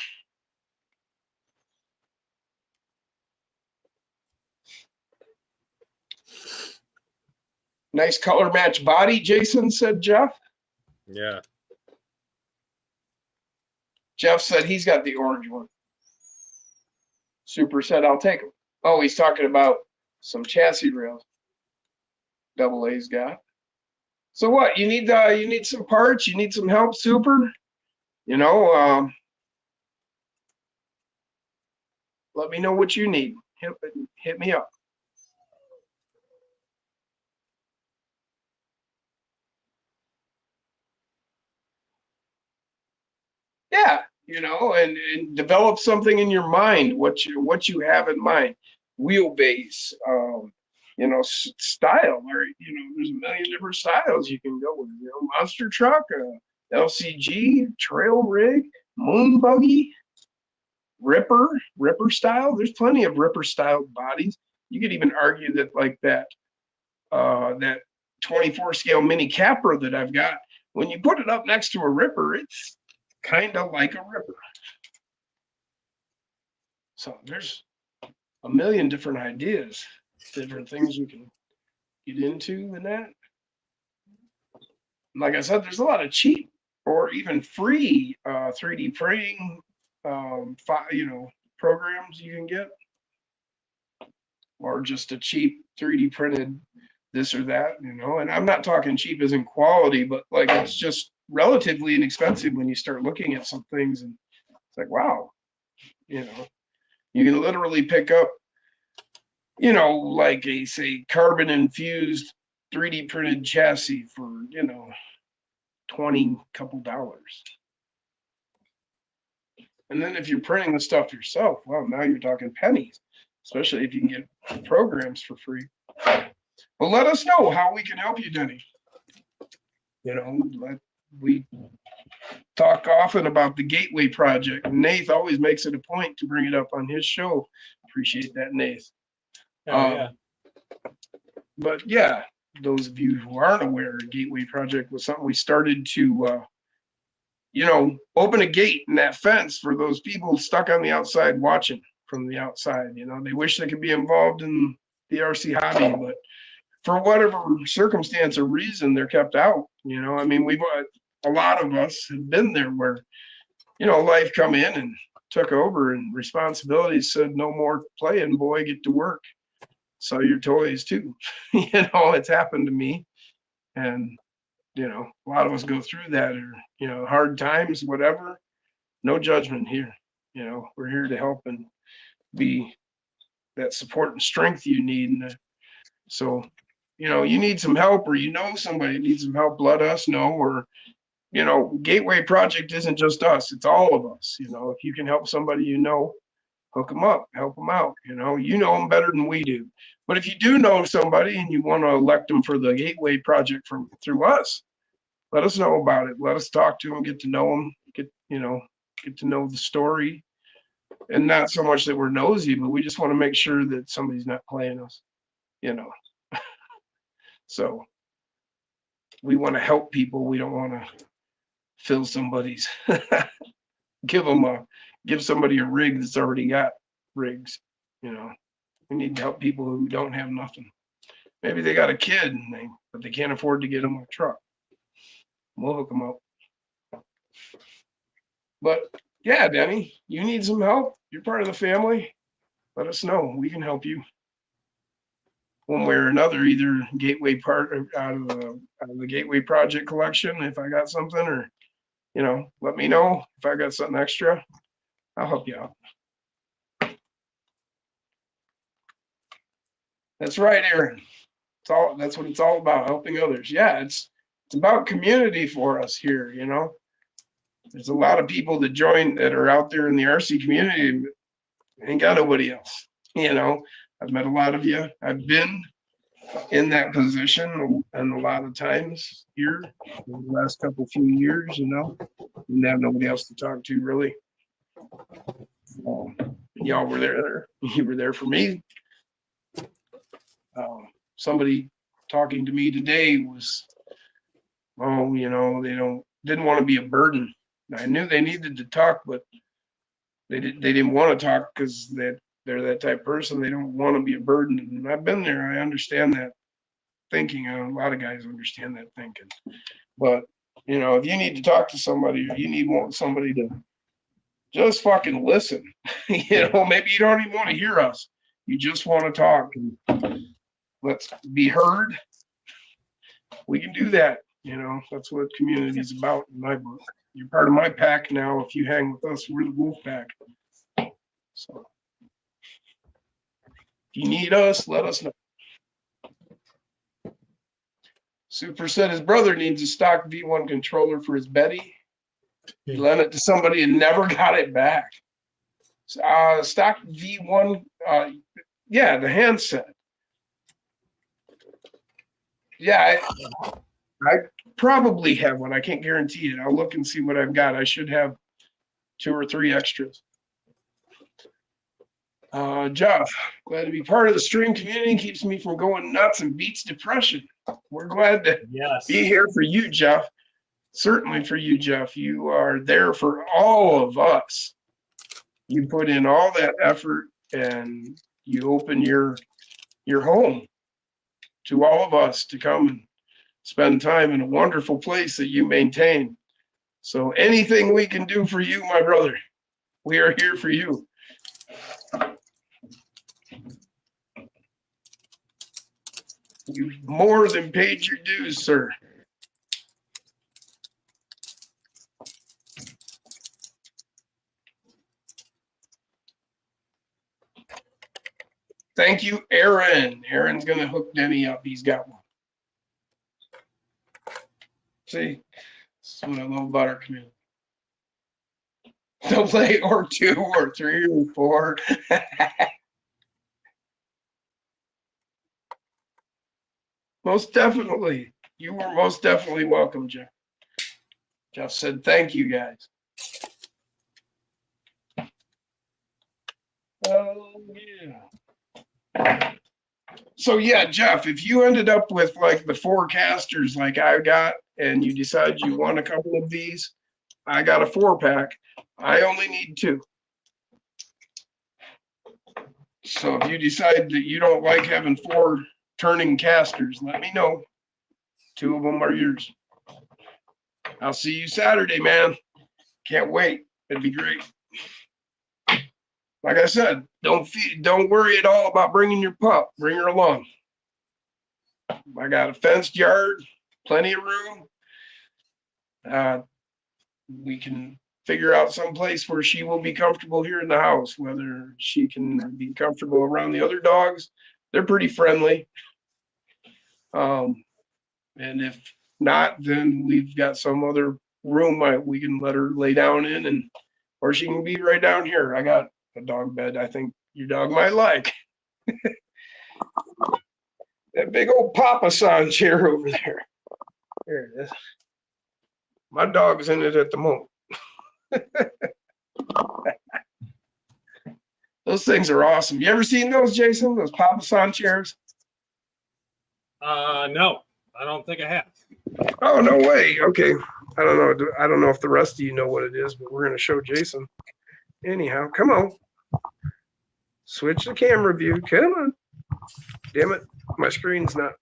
Nice color match body, Jason, said Jeff. Yeah. Jeff said he's got the orange one. Super said, I'll take him. Oh, he's talking about some chassis rails. Double A's got. So what? You need some parts? You need some help, Super? Let me know what you need. Hit me up. Yeah, and develop something in your mind, what you have in mind. Wheelbase, style, or there's a million different styles you can go with. Monster truck, LCG, trail rig, moon buggy, Ripper style. There's plenty of Ripper style bodies. You could even argue that that 24 scale mini Capra that I've got, when you put it up next to a Ripper, it's kind of like a Ripper. So there's a million different ideas, different things you can get into in that. Like I said, there's a lot of cheap or even free 3D printing, programs you can get, or just a cheap 3D printed this or that, and I'm not talking cheap as in quality, but like it's just relatively inexpensive when you start looking at some things, and it's like, wow, you can literally pick up, like a, say, carbon infused 3D printed chassis for, couple dollars. And then if you're printing the stuff yourself, well, now you're talking pennies. especially if you can get programs for free. Well, let us know how we can help you, Denny. You know, we talk often about the Gateway Project. Nath always makes it a point to bring it up on his show. Appreciate that, Nath. Yeah. But yeah, those of you who aren't aware, Gateway Project was something we started to, you know, open a gate in that fence for those people stuck on the outside watching from the outside. You know, they wish they could be involved in the RC hobby, but for whatever circumstance or reason, they're kept out. You know, I mean, a lot of us have been there where, you know, life come in and took over and responsibilities said, no more playing, boy, get to work. Sell your toys too. You know, it's happened to me. And, you know, a lot of us go through that, or, you know, hard times, whatever. No judgment here. You know, we're here to help and be that support and strength you need. And so, you know, you need some help, or you know somebody needs some help, let us know. Or, you know, Gateway Project isn't just us, it's all of us. You know, if you can help somebody, you know, hook them up, help them out. You know them better than we do. But if you do know somebody and you want to elect them for the Gateway Project through us, let us know about it. Let us talk to them, get to know them, get to know the story. And not so much that we're nosy, but we just want to make sure that somebody's not playing us, you know. So we want to help people. We don't want to fill somebody's give somebody a rig that's already got rigs. You know, we need to help people who don't have nothing. Maybe they got a kid but they can't afford to get them a truck. We'll hook them up. But yeah, Denny, you need some help. You're part of the family. Let us know. We can help you one way or another, either Gateway part out of the Gateway Project collection if I got something, or, you know, let me know if I got something extra. I'll help you out. That's right, Aaron. That's what it's all about, helping others. Yeah, it's about community for us here, you know. There's a lot of people that are out there in the RC community, ain't got nobody else. You know, I've met a lot of you. I've been in that position, and a lot of times here in the last few years, you know, didn't have nobody else to talk to really. Y'all were there. You were there for me. Somebody talking to me today was, oh, you know, they didn't want to be a burden. I knew they needed to talk, but they didn't want to talk because they're that type of person. They don't want to be a burden. And I've been there. I understand that thinking. A lot of guys understand that thinking. But, you know, if you need to talk to somebody, or you want somebody to just fucking listen, you know, maybe you don't even want to hear us. You just want to talk and let's be heard. We can do that. You know, that's what community is about in my book. You're part of my pack now. If you hang with us, we're the wolf pack. So if you need us, let us know. Super said his brother needs a stock V1 controller for his Betty. He lent it to somebody and never got it back. Stock V1, yeah, the handset. Yeah, I probably have one. I can't guarantee it. I'll look and see what I've got. I should have 2 or 3 extras. Jeff, glad to be part of the stream community. Keeps me from going nuts and beats depression. We're glad to be here for you, Jeff. Certainly for you, Jeff. You are there for all of us. You put in all that effort and you open your home to all of us to come and spend time in a wonderful place that you maintain. So anything we can do for you, my brother, we are here for you. You've more than paid your dues, sir. Thank you, Aaron. Aaron's going to hook Denny up. He's got one. See, that's what I love about our community. They'll play or 2 or 3 or 4. Most definitely. You were most definitely welcome, Jeff. Jeff said, thank you, guys. Oh, yeah. So, yeah, Jeff, if you ended up with like the 4 casters like I got, and you decide you want a couple of these, I got a 4-pack. I only need 2. So if you decide that you don't like having 4 turning casters, let me know. 2 of them are yours. I'll see you Saturday, man. Can't wait. It'd be great. Like I said, don't worry at all about bringing your pup. Bring her along. I got a fenced yard, plenty of room. We can figure out some place where she will be comfortable here in the house, whether she can be comfortable around the other dogs. They're pretty friendly. And if not, then we've got some other room we can let her lay down in, or she can be right down here. I got a dog bed I think your dog might like. That big old Papa San chair over there. There it is. My dog's in it at the moment. Those things are awesome. You ever seen those, Jason? Those Papa San chairs? No, I don't think I have. Oh, no way. Okay. I don't know. I don't know if the rest of you know what it is, but we're going to show Jason. Anyhow, come on. Switch the camera view. Come on. Damn it. My screen's not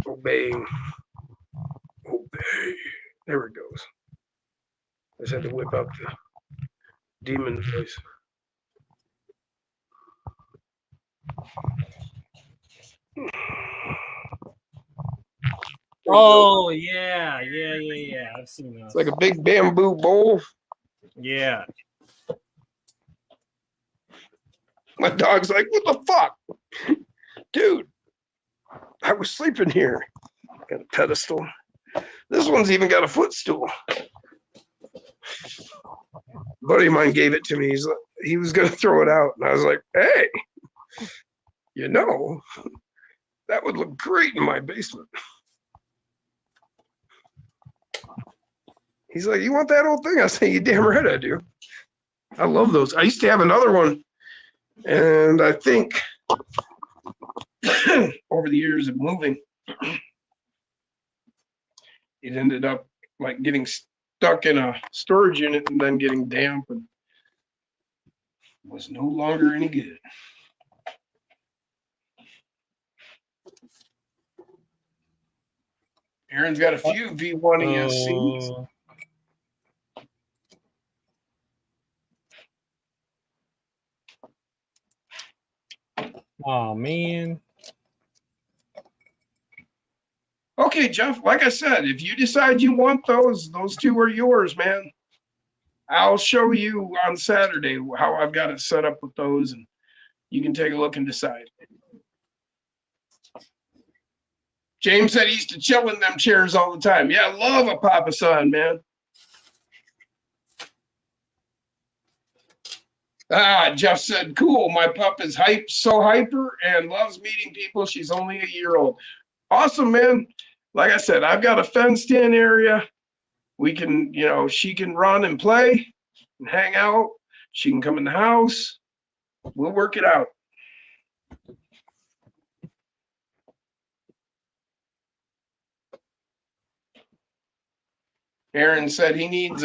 obeying. Obey. There it goes. I just had to whip out the demon voice. Oh, yeah. I've seen those. It's like a big bamboo bowl. Yeah. My dog's like, what the fuck? Dude, I was sleeping here. Got a pedestal. This one's even got a footstool. A buddy of mine gave it to me. He was going to throw it out. And I was like, hey, you know, that would look great in my basement. He's like, you want that old thing? I say, you damn right I do. I love those. I used to have another one. And I think over the years of moving, it ended up like getting stuck in a storage unit and then getting damp and was no longer any good. Aaron's got a few V1 ESCs. Oh, man. Okay, Jeff, like I said, if you decide you want those 2 are yours, man. I'll show you on Saturday how I've got it set up with those, and you can take a look and decide. James said he used to chill in them chairs all the time. Yeah, I love a Papa San, man. Jeff said, cool. My pup is so hyper and loves meeting people. She's only a year old. Awesome, man. Like I said, I've got a fenced in area. We can, she can run and play and hang out. She can come in the house. We'll work it out. Aaron said he needs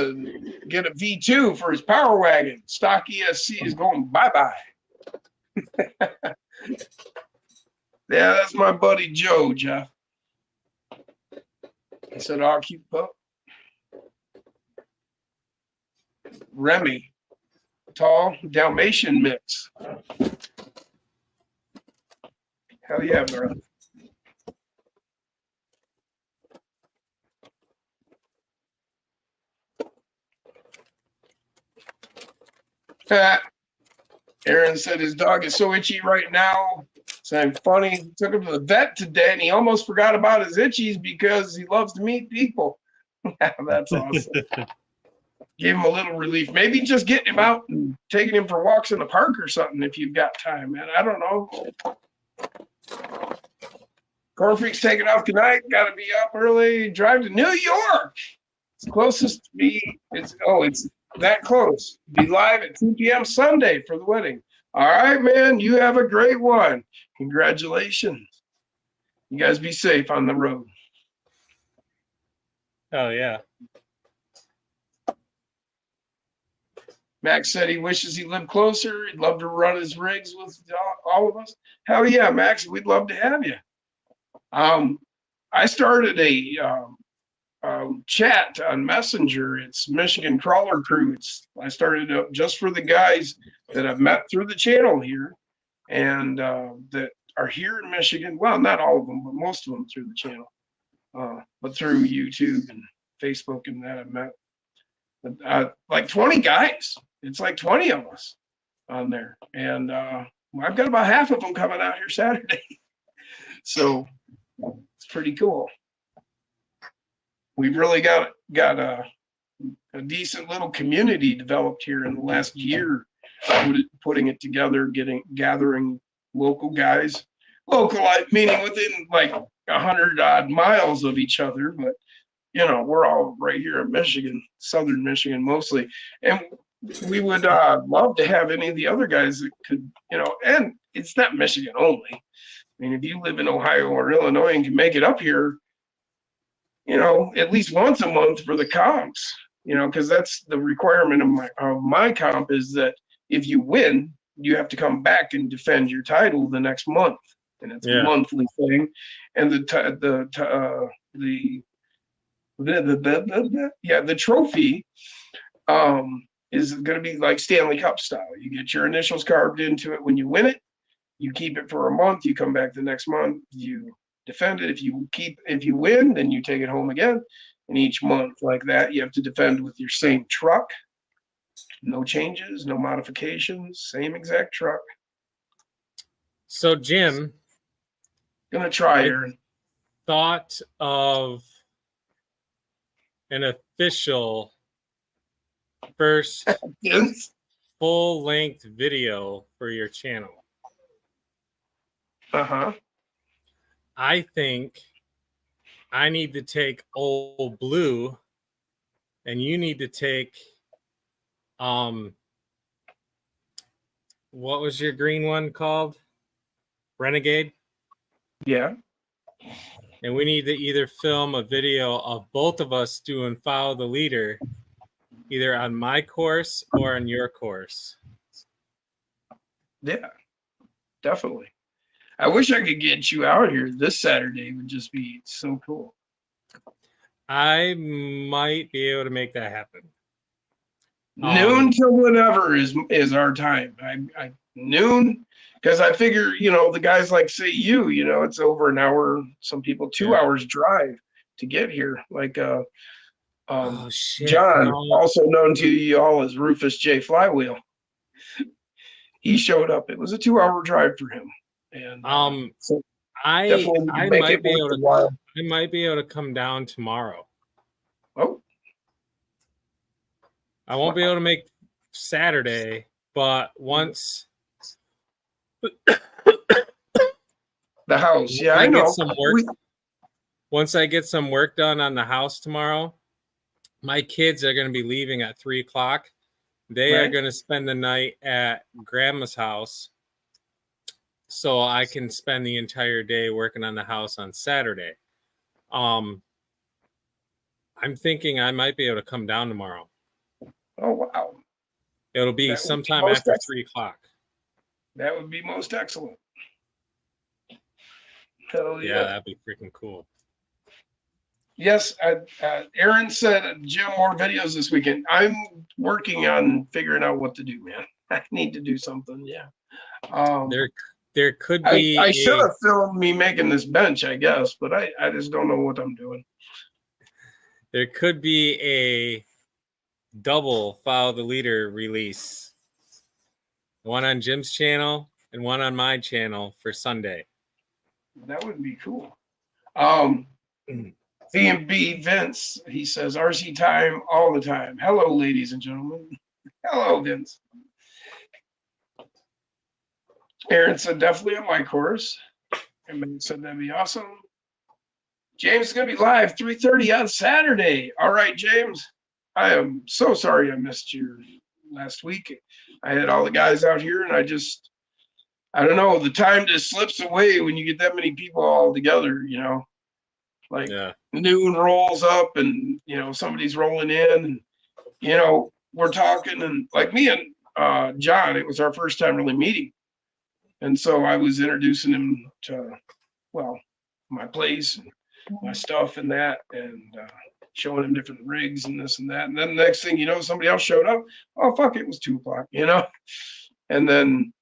get a V2 for his Power Wagon. Stock ESC is going bye-bye. Yeah, that's my buddy Joe, Jeff. He said, "Oh, cute pup." Remy, tall Dalmatian mix. Hell yeah, bro. Aaron said his dog is so itchy right now. Saying funny, took him to the vet today and he almost forgot about his itchies because he loves to meet people. That's awesome. Gave him a little relief. Maybe just getting him out and taking him for walks in the park or something if you've got time, man. I don't know. Corn Freak's taking off tonight. Got to be up early. Drive to New York. It's closest to be. It's that close. Be live at 2 p.m. Sunday for the wedding. All right, man. You have a great one. Congratulations. You guys be safe on the road. Oh yeah. Max said he wishes he lived closer. He'd love to run his rigs with all of us. Hell yeah, Max. We'd love to have you. I started a chat on Messenger. It's Michigan Crawler Crew. I started it up just for the guys that I've met through the channel here and that are here in Michigan. Well, not all of them, but most of them through the channel. But through YouTube and Facebook and that I've met. Like 20 guys. It's like 20 of us on there. And I've got about half of them coming out here Saturday. So it's pretty cool. We've really got a decent little community developed here in the last year, putting it together, gathering local guys, meaning within like 100 odd miles of each other, but you know, we're all right here in Michigan, southern Michigan mostly, and we would love to have any of the other guys that could, you know, and it's not Michigan only. I mean, if you live in Ohio or Illinois and can make it up here, you know, at least once a month for the comps, you know, because that's the requirement of my comp is that if you win, you have to come back and defend your title the next month, and it's a monthly thing. And the trophy is going to be like Stanley Cup style. You get your initials carved into it when you win it. You keep it for a month. You come back the next month. You defend it. If you win, then you take it home again. And each month like that, you have to defend with your same truck. No changes, no modifications, same exact truck. So Jim, Gonna try, Aaron. Thought of an official first Yes. full-length video for your channel. I think I need to take Old Blue, and you need to take what was your green one called? Renegade? Yeah. And we need to either film a video of both of us doing Follow the Leader, either on my course or on your course. Yeah, definitely. I wish I could get you out here this Saturday. It would just be so cool. I might be able to make that happen. Noon till whatever is our time. I noon, because I figure, you know, the guys like say you know, it's over an hour, some people 2 hours drive to get here. Like oh, shit, John, no. also known to you all as Rufus J. Flywheel. He showed up. It was a 2-hour drive for him. And so I might be able to come down tomorrow. Oh. I won't be able to make Saturday, but once the house, yeah, I know. Once I get some work done on the house tomorrow, my kids are going to be leaving at 3:00. They are going to spend the night at Grandma's house, so I can spend the entire day working on the house on Saturday. I'm thinking I might be able to come down tomorrow. Oh, wow. It'll be sometime after 3:00. That would be most excellent. Hell yeah, that'd be freaking cool. Yes, Aaron said, Jim, more videos this weekend. I'm working on figuring out what to do, man. I need to do something, yeah. There could be. I should have filmed me making this bench, I guess, but I just don't know what I'm doing. There could be a double Follow the Leader release. One on Jim's channel and one on my channel for Sunday. That would be cool. V&B Vince, he says, RC time all the time. Hello, ladies and gentlemen. Hello, Vince. Aaron said, definitely on my course. And said, that'd be awesome. James is going to be live 3:30 on Saturday. All right, James. I am so sorry I missed you last week. I had all the guys out here, and I don't know, the time just slips away when you get that many people all together, like Yeah. noon rolls up and, somebody's rolling in and, we're talking and like me and John, it was our first time really meeting. And so I was introducing him to, well, my place and my stuff and that, and showing him different rigs and this and that. And then the next thing you know, somebody else showed up. Oh, fuck, it was 2:00, And then,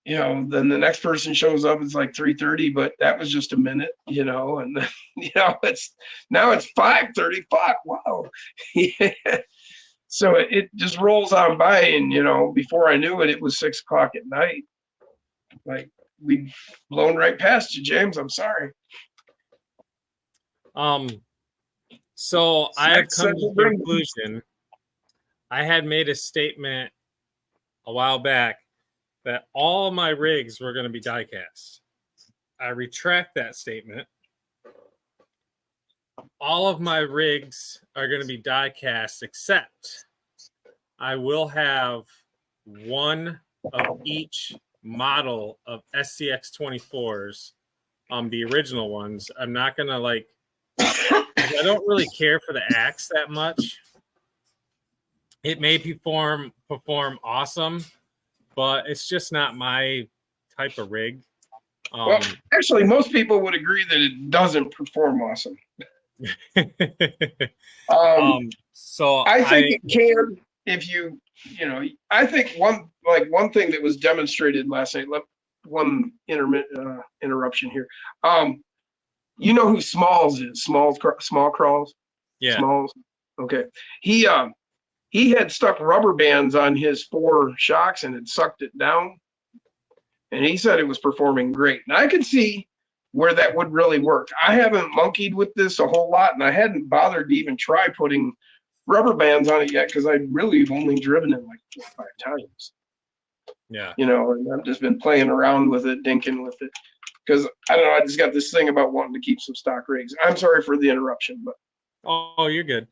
then the next person shows up, it's like 3:30, but that was just a minute, and then, it's 5:30. Fuck, wow. Yeah. So it just rolls on by, and before I knew it, it was 6:00 at night. Like we've blown right past you, James. I'm sorry. So I have come to the conclusion. I had made a statement a while back that all my rigs were going to be die cast. I retract that statement. All of my rigs are going to be die cast, except I will have one of each model of SCX 24s, the original ones. I'm not going to I don't really care for the axe that much. It may perform awesome, but it's just not my type of rig. Well, actually, most people would agree that it doesn't perform awesome. So I think it can if I think one thing that was demonstrated last night. One interruption here. You know who Smalls is? Small Crawls. Yeah. Smalls. Okay. He had stuck rubber bands on his 4 shocks and had sucked it down. And he said it was performing great. And I could see where that would really work. I haven't monkeyed with this a whole lot, and I hadn't bothered to even try putting rubber bands on it yet because I really have only driven it like 4 or 5 times. Yeah. And I've just been playing around with it, dinking with it. Because I don't know, I just got this thing about wanting to keep some stock rigs. I'm sorry for the interruption, but oh, you're good.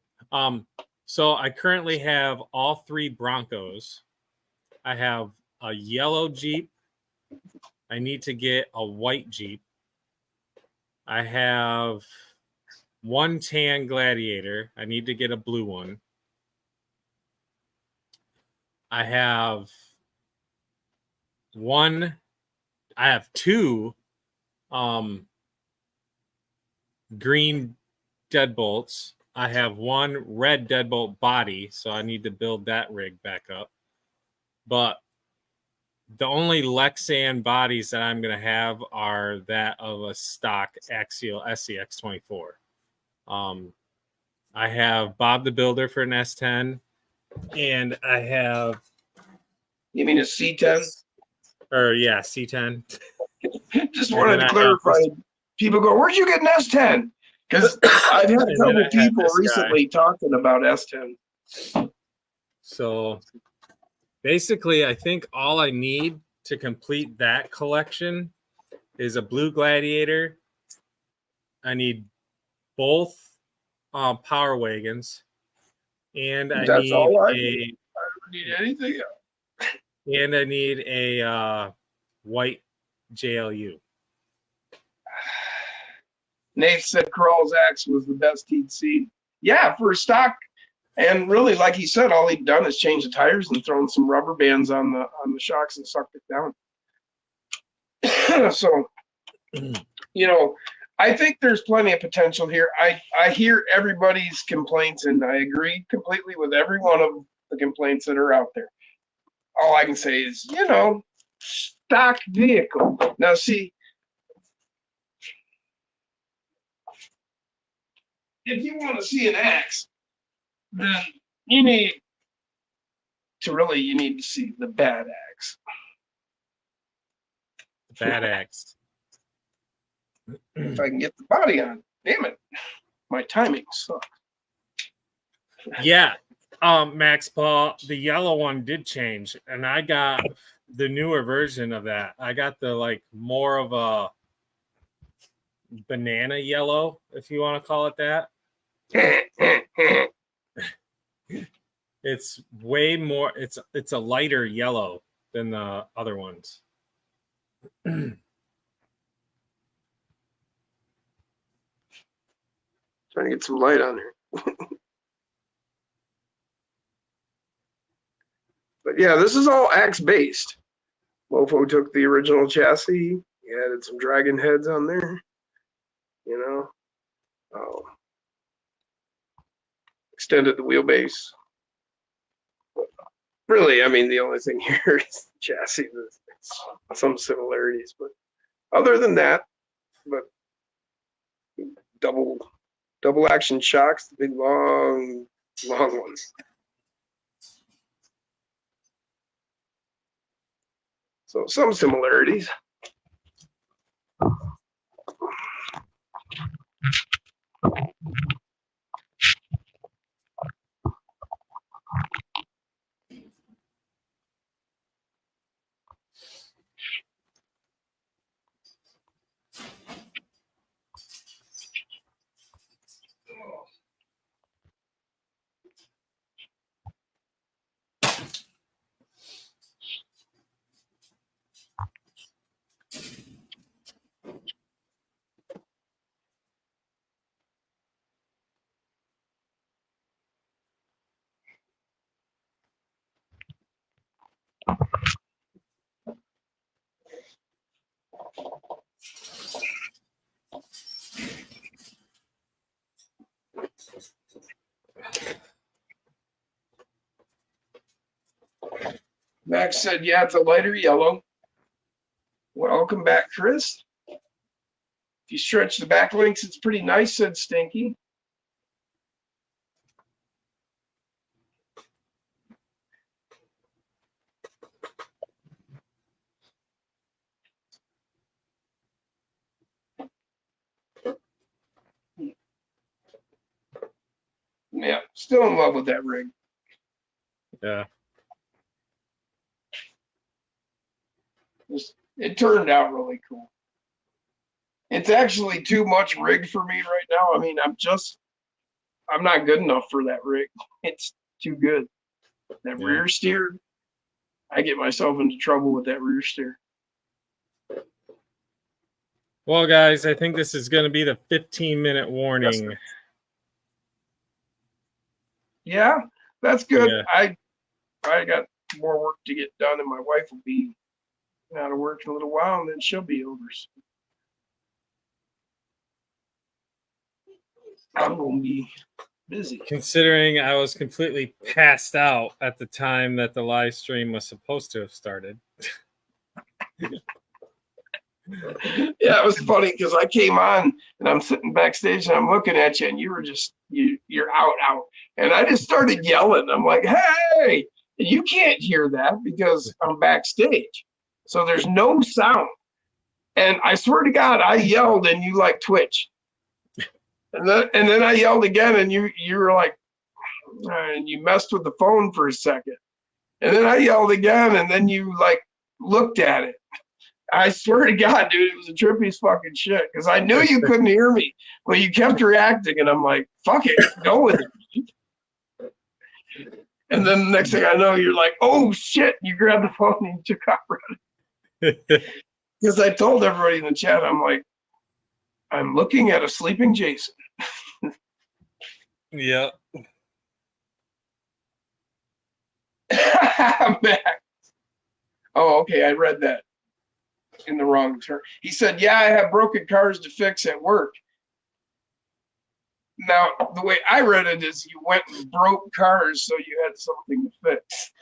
So I currently have all 3 Broncos. I have a yellow Jeep. I need to get a white Jeep. I have 1 tan Gladiator. I need to get a blue one. I have 2 green deadbolts. I have 1 red deadbolt body, so I need to build that rig back up. But the only Lexan bodies that I'm going to have are that of a stock Axial SCX 24. I have Bob the Builder for an S10, and I have... You mean a C10? Or yeah, C10. Just wanted to clarify. People go, "Where'd you get an S10?" Because I've had a couple people recently talking about S10. So basically, I think all I need to complete that collection is a blue Gladiator. I need both power wagons, and I That's need all I need. I don't need anything else. And I need a white JLU. Nate said Carl's axe was the best he'd seen. Yeah, for stock. And really, like he said, all he'd done is change the tires and thrown some rubber bands on the shocks and sucked it down. So, I think there's plenty of potential here. I hear everybody's complaints, and I agree completely with every one of the complaints that are out there. All I can say is, stock vehicle. Now, see, if you want to see an axe, then you need to see the bad axe. Bad axe. If I can get the body on. Damn it. My timing sucks. Yeah. Max Paul, the yellow one did change, and I got the newer version of that. I got the more of a banana yellow, if you want to call it that. It's way more. It's a lighter yellow than the other ones. Trying to get some light on there. But yeah, this is all axe based. Mofo took the original chassis. He added some dragon heads on there. You know, extended the wheelbase. But really, I mean, the only thing here is the chassis. There's some similarities, but other than that, but double action shocks, the big long ones. So some similarities. Max said, yeah, it's a lighter yellow. Welcome back, Chris. If you stretch the back links, it's pretty nice, said Stinky. Yeah, still in love with that rig. Yeah. It turned out really cool. It's actually too much rig for me right now. I mean, I'm not good enough for that rig. It's too good. That rear steer, I get myself into trouble with that rear steer. Well, guys, I think this is going to be the 15-minute warning. Yeah, that's good. Yeah. I got more work to get done, and my wife will be out of work in a little while, and then she'll be over. So I'm gonna be busy. Considering I was completely passed out at the time that the live stream was supposed to have started. Yeah, it was funny because I came on and I'm sitting backstage and I'm looking at you and you were just you're out, and I just started yelling. I'm like, hey, and you can't hear that because I'm backstage, so there's no sound. And I swear to God, I yelled and you like twitched. And then I yelled again, and you were like, and you messed with the phone for a second. And then I yelled again, and then you like looked at it. I swear to God, dude, it was the trippiest fucking shit because I knew you couldn't hear me, but you kept reacting, and I'm like, fuck it, go with it. And then the next thing I know, you're like, oh shit, you grabbed the phone and you took off running. Because I told everybody in the chat, I'm like, I'm looking at a sleeping Jason. Yeah. I'm back. Oh, okay. I read that in the wrong term. He said, yeah, I have broken cars to fix at work. Now, the way I read it is you went and broke cars so you had something to fix.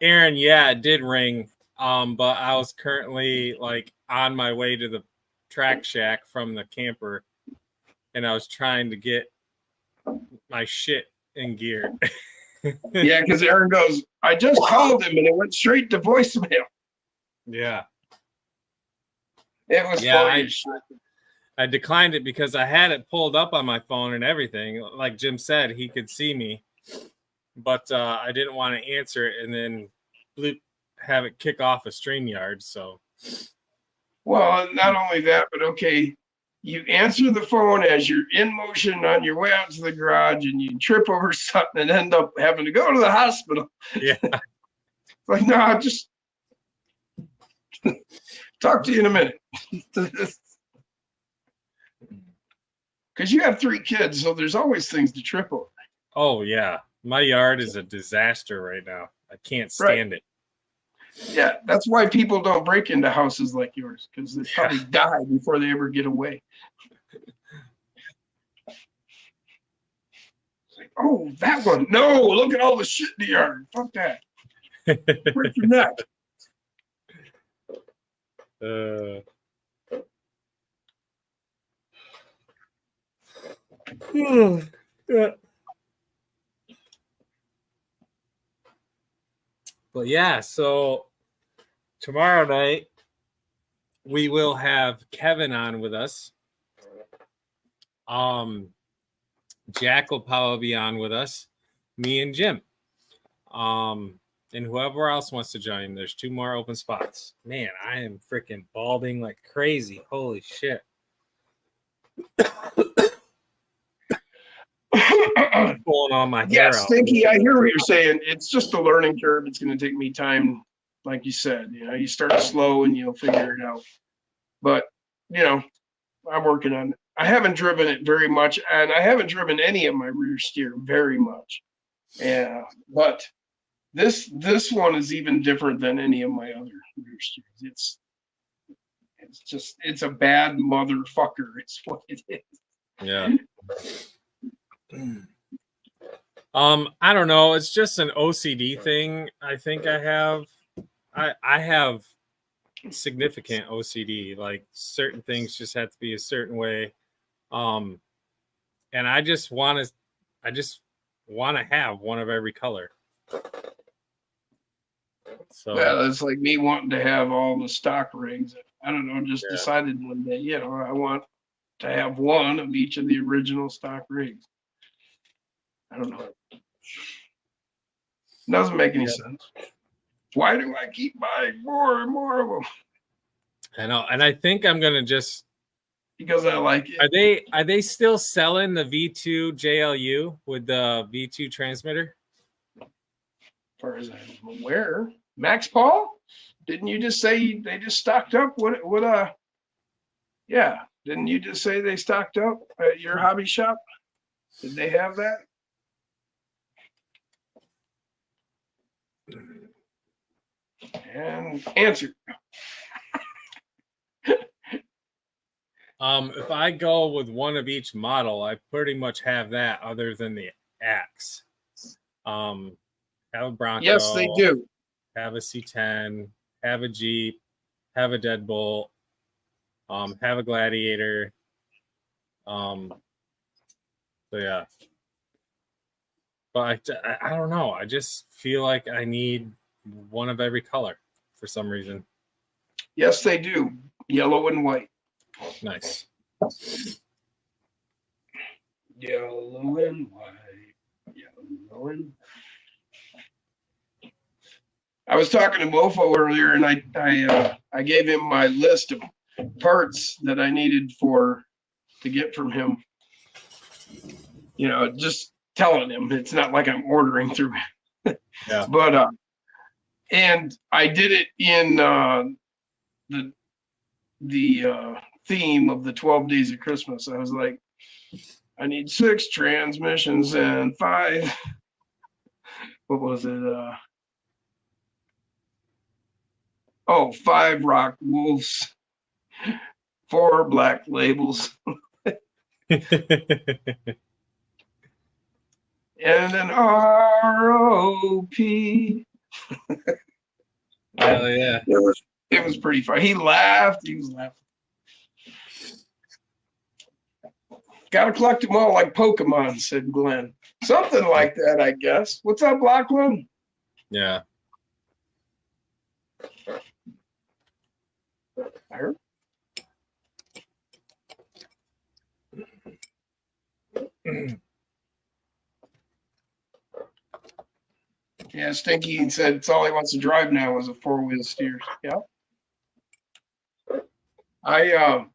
Aaron, yeah, it did ring. But I was currently like on my way to the track shack from the camper, and I was trying to get my shit in gear. Yeah, because Aaron goes, I just called him and it went straight to voicemail. Yeah. It was funny. funny. I declined it because I had it pulled up on my phone and everything. Like Jim said, he could see me, but I didn't want to answer it and then have it kick off a StreamYard. So Well, not only that, but okay, you answer the phone as you're in motion on your way out to the garage and you trip over something and end up having to go to the hospital. Yeah. Like, no, just talk to you in a minute. Because you have 3 kids, so there's always things to trip over. Oh yeah. My yard is a disaster right now. I can't stand it. Yeah, that's why people don't break into houses like yours, because they probably die before they ever get away. It's like, oh, that one. No, look at all the shit in the yard. Fuck that. Break your neck. But yeah, so tomorrow night we will have Kevin on with us. Jack will probably be on with us, me and Jim. And whoever else wants to join, there's 2 more open spots. Man, I am freaking balding like crazy. Holy shit. Pulling all my hair out. Stinky, I hear what you're saying. It's just a learning curve. It's going to take me time, like you said. You know, you start slow and you'll figure it out. But, you know, I'm working on it. I haven't driven it very much, and I haven't driven any of my rear steer very much. Yeah, but this one is even different than any of my other rear steers. It's a bad motherfucker. It's what it is. Yeah. I don't know. It's just an OCD thing. I think I have significant OCD. Like certain things just have to be a certain way. And I just want to have one of every color. So yeah, it's like me wanting to have all the stock rigs. I don't know, just decided one day, you know, I want to have one of each of the original stock rigs. I don't know. Doesn't make any sense. Why do I keep buying more and more of them? I know, and I think I'm gonna just because I like it. Are they still selling the V2 JLU with the V2 transmitter? As far as I'm aware, Max Paul, didn't you just say they just stocked up? Yeah, didn't you just say they stocked up at your hobby shop? Did they have that? And answer. If I go with one of each model, I pretty much have that other than the Axe. Have a Bronco. Yes, they do. Have a C10, have a Jeep, have a Deadbolt, have a Gladiator. So yeah. But I don't know. I just feel like I need one of every color for some reason. Yes, they do. Yellow and white. Nice. Yellow and white. Yellow and I was talking to Mofo earlier, and I gave him my list of parts that I needed to get from him. You know, just telling him. It's not like I'm ordering through. Yeah. But and I did it in the theme of the 12 Days of Christmas. I was like, I need 6 transmissions and 5. What was it? 5 Rock Wolves, 4 Black Labels, and an ROP. Hell yeah. It was pretty fun. He laughed. He was laughing. Got to collect them all like Pokemon, said Glenn. Something like that, I guess. What's up, Lachlan? Yeah. I heard. Yeah, Stinky said it's all he wants to drive now is a 4-wheel steer. Yeah. Yeah,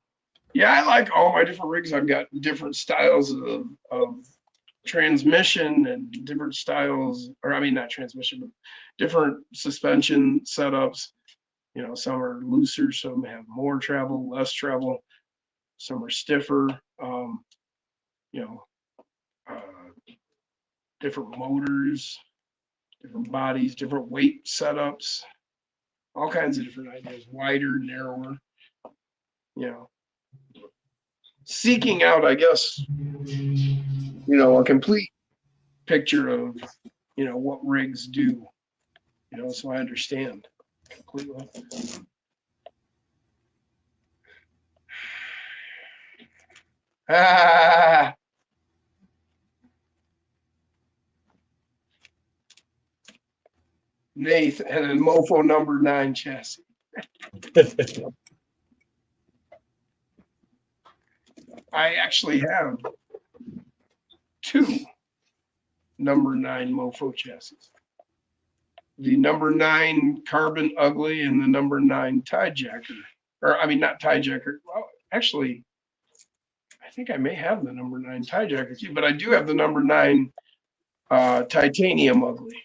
I like all my different rigs. I've got different styles of transmission and different styles, or I mean, not transmission, but different suspension setups. You know, some are looser, some have more travel, less travel, some are stiffer. You know, different motors, different bodies, different weight setups, all kinds of different ideas, wider, narrower, you know, seeking out, I guess, you know, a complete picture of, you know, what rigs do, you know, so I understand completely. Ah, Nathan had a Mofo number 9 chassis. I actually have 2 number 9 Mofo chassis. The number 9 Carbon Ugly and the number 9 Tie Jacker. Or, I mean, not Tie Jacker. Well, actually, I think I may have the number 9 Tie Jacker too, but I do have the number 9 Titanium Ugly.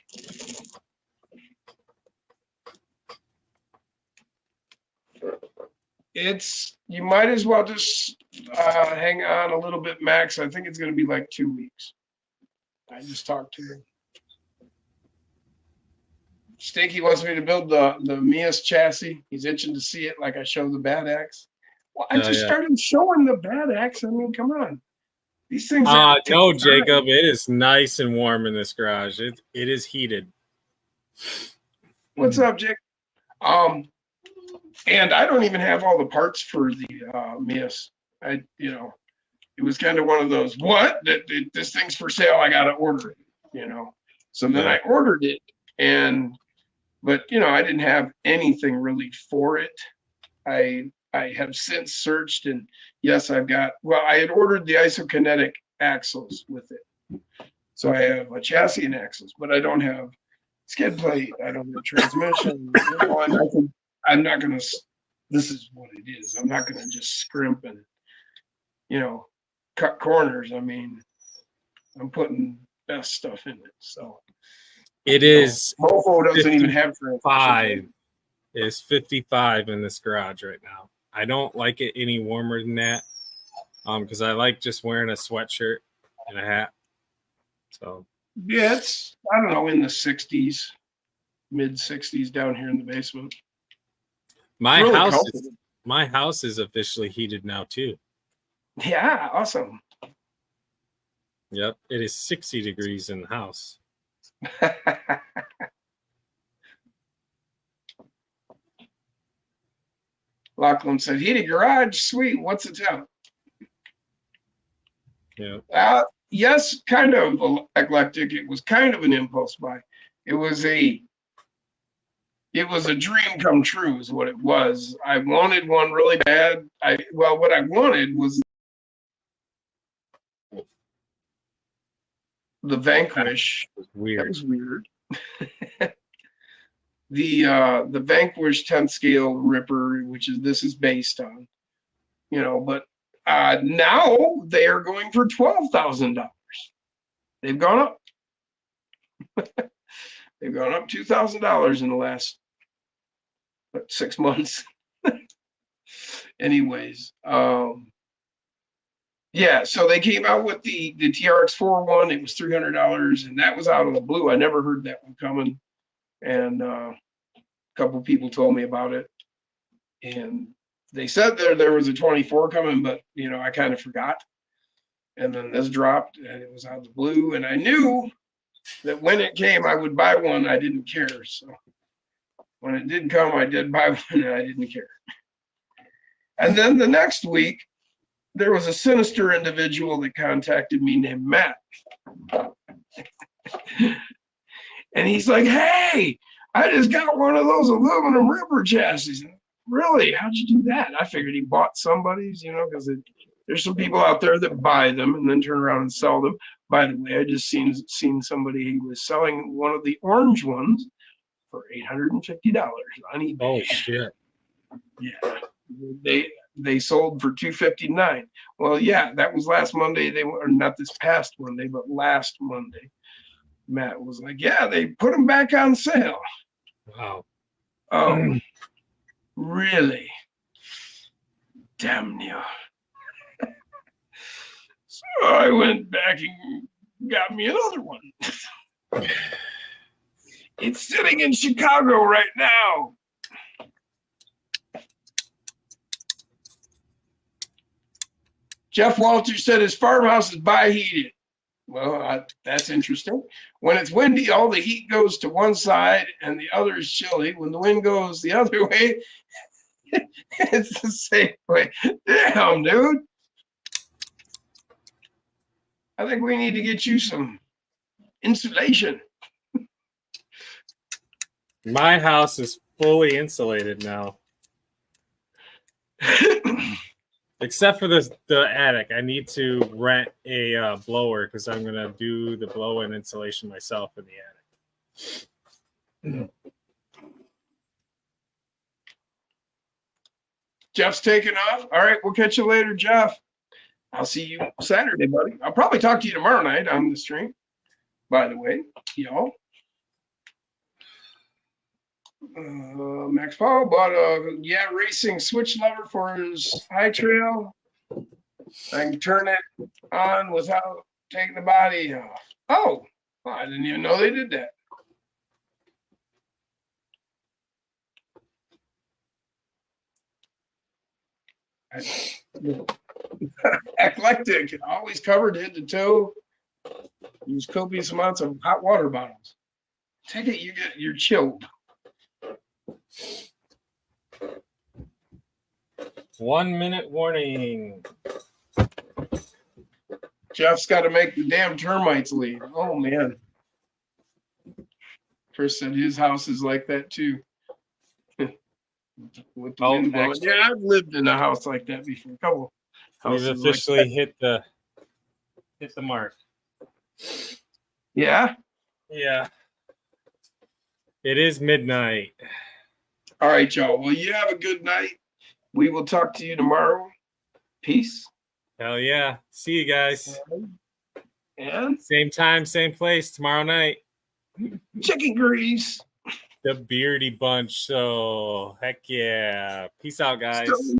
You might as well just hang on a little bit, Max. I think it's going to be like 2 weeks. I just talked to him. Stinky wants me to build the Mias chassis. He's itching to see it, like I showed the Bad Axe. Well, I just started showing the Bad Axe. I mean, come on. These things. No, Jacob. It is nice and warm in this garage. It is heated. What's up, Jake? And I don't even have all the parts for the Mias. You know, it was kind of one of those, this thing's for sale, I got to order it, you know. So then I ordered it, but, you know, I didn't have anything really for it. I have since searched, and yes, I had ordered the isokinetic axles with it. So I have a chassis and axles, but I don't have skid plate. I don't have transmission. You know, I'm not going to, this is what it is. I'm not going to just scrimp and, you know, cut corners. I mean, I'm putting best stuff in it. So it is. Mofo doesn't even have 5. It is 55 in this garage right now. I don't like it any warmer than that, because I like just wearing a sweatshirt and a hat. So yeah, it's, I don't know, in the 60s, mid 60s down here in the basement. My house is officially heated now too. Yeah, awesome. Yep, it is 60 degrees in the house. Lachlan said, heated garage, sweet. What's the temp? Yeah. Yes, kind of eclectic. It was kind of an impulse buy. It was a dream come true is what it was. I wanted one really bad. What I wanted was the Vanquish. Weird. That was weird. The Vanquish 10th scale Ripper, this is based on, you know, but now they are going for $12,000. They've gone up. They've gone up $2,000 in the last 6 months. Anyways, yeah, so they came out with the TRX-401. It was $300, and that was out of the blue. I never heard that one coming, and a couple of people told me about it, and they said there was a 24 coming, but you know, I kind of forgot. And then this dropped, and it was out of the blue, and I knew that when it came, I would buy one. I didn't care. So when it did come, I did buy one, and I didn't care. And then the next week, there was a sinister individual that contacted me named Matt. And he's like, hey, I just got one of those aluminum Ripper chassis. Really? How'd you do that? I figured he bought somebody's, you know, because there's some people out there that buy them and then turn around and sell them. By the way, I just seen somebody who was selling one of the orange ones for $850 on eBay. Oh shit! Yeah, they sold for $259. Well, yeah, that was last Monday. They were not this past Monday, but last Monday. Matt was like, yeah, they put them back on sale. Wow. Oh, really? Damn you. So I went back and got me another one. It's sitting in Chicago right now. Jeff Walters said his farmhouse is bi-heated. Well, that's interesting. When it's windy, all the heat goes to one side and the other is chilly. When the wind goes the other way, it's the same way. Damn, dude. I think we need to get you some insulation. My house is fully insulated now, except for the attic. I need to rent a blower because I'm going to do the blow-in insulation myself in the attic. Jeff's taking off. All right, we'll catch you later, Jeff. I'll see you Saturday, buddy. I'll probably talk to you tomorrow night on the stream, by the way, y'all. Max Paul bought a racing switch lever for his high trail. I can turn it on without taking the body off. Oh, I didn't even know they did that. Eclectic, always covered head to toe. Use copious amounts of hot water bottles. Take it, you're chilled. 1 minute warning. Jeff's got to make the damn termites leave. Oh man. Chris said his house is like that too. With the wind blowing. Actually, Yeah, I've lived in a house like that before. A couple we've houses officially like hit the mark. Yeah. Yeah. It is midnight. All right, y'all. Well, you have a good night. We will talk to you tomorrow. Peace. Hell yeah. See you guys. And Same time, same place tomorrow night. chicken grease. The Beardy Bunch. So heck yeah. Peace out, guys. Still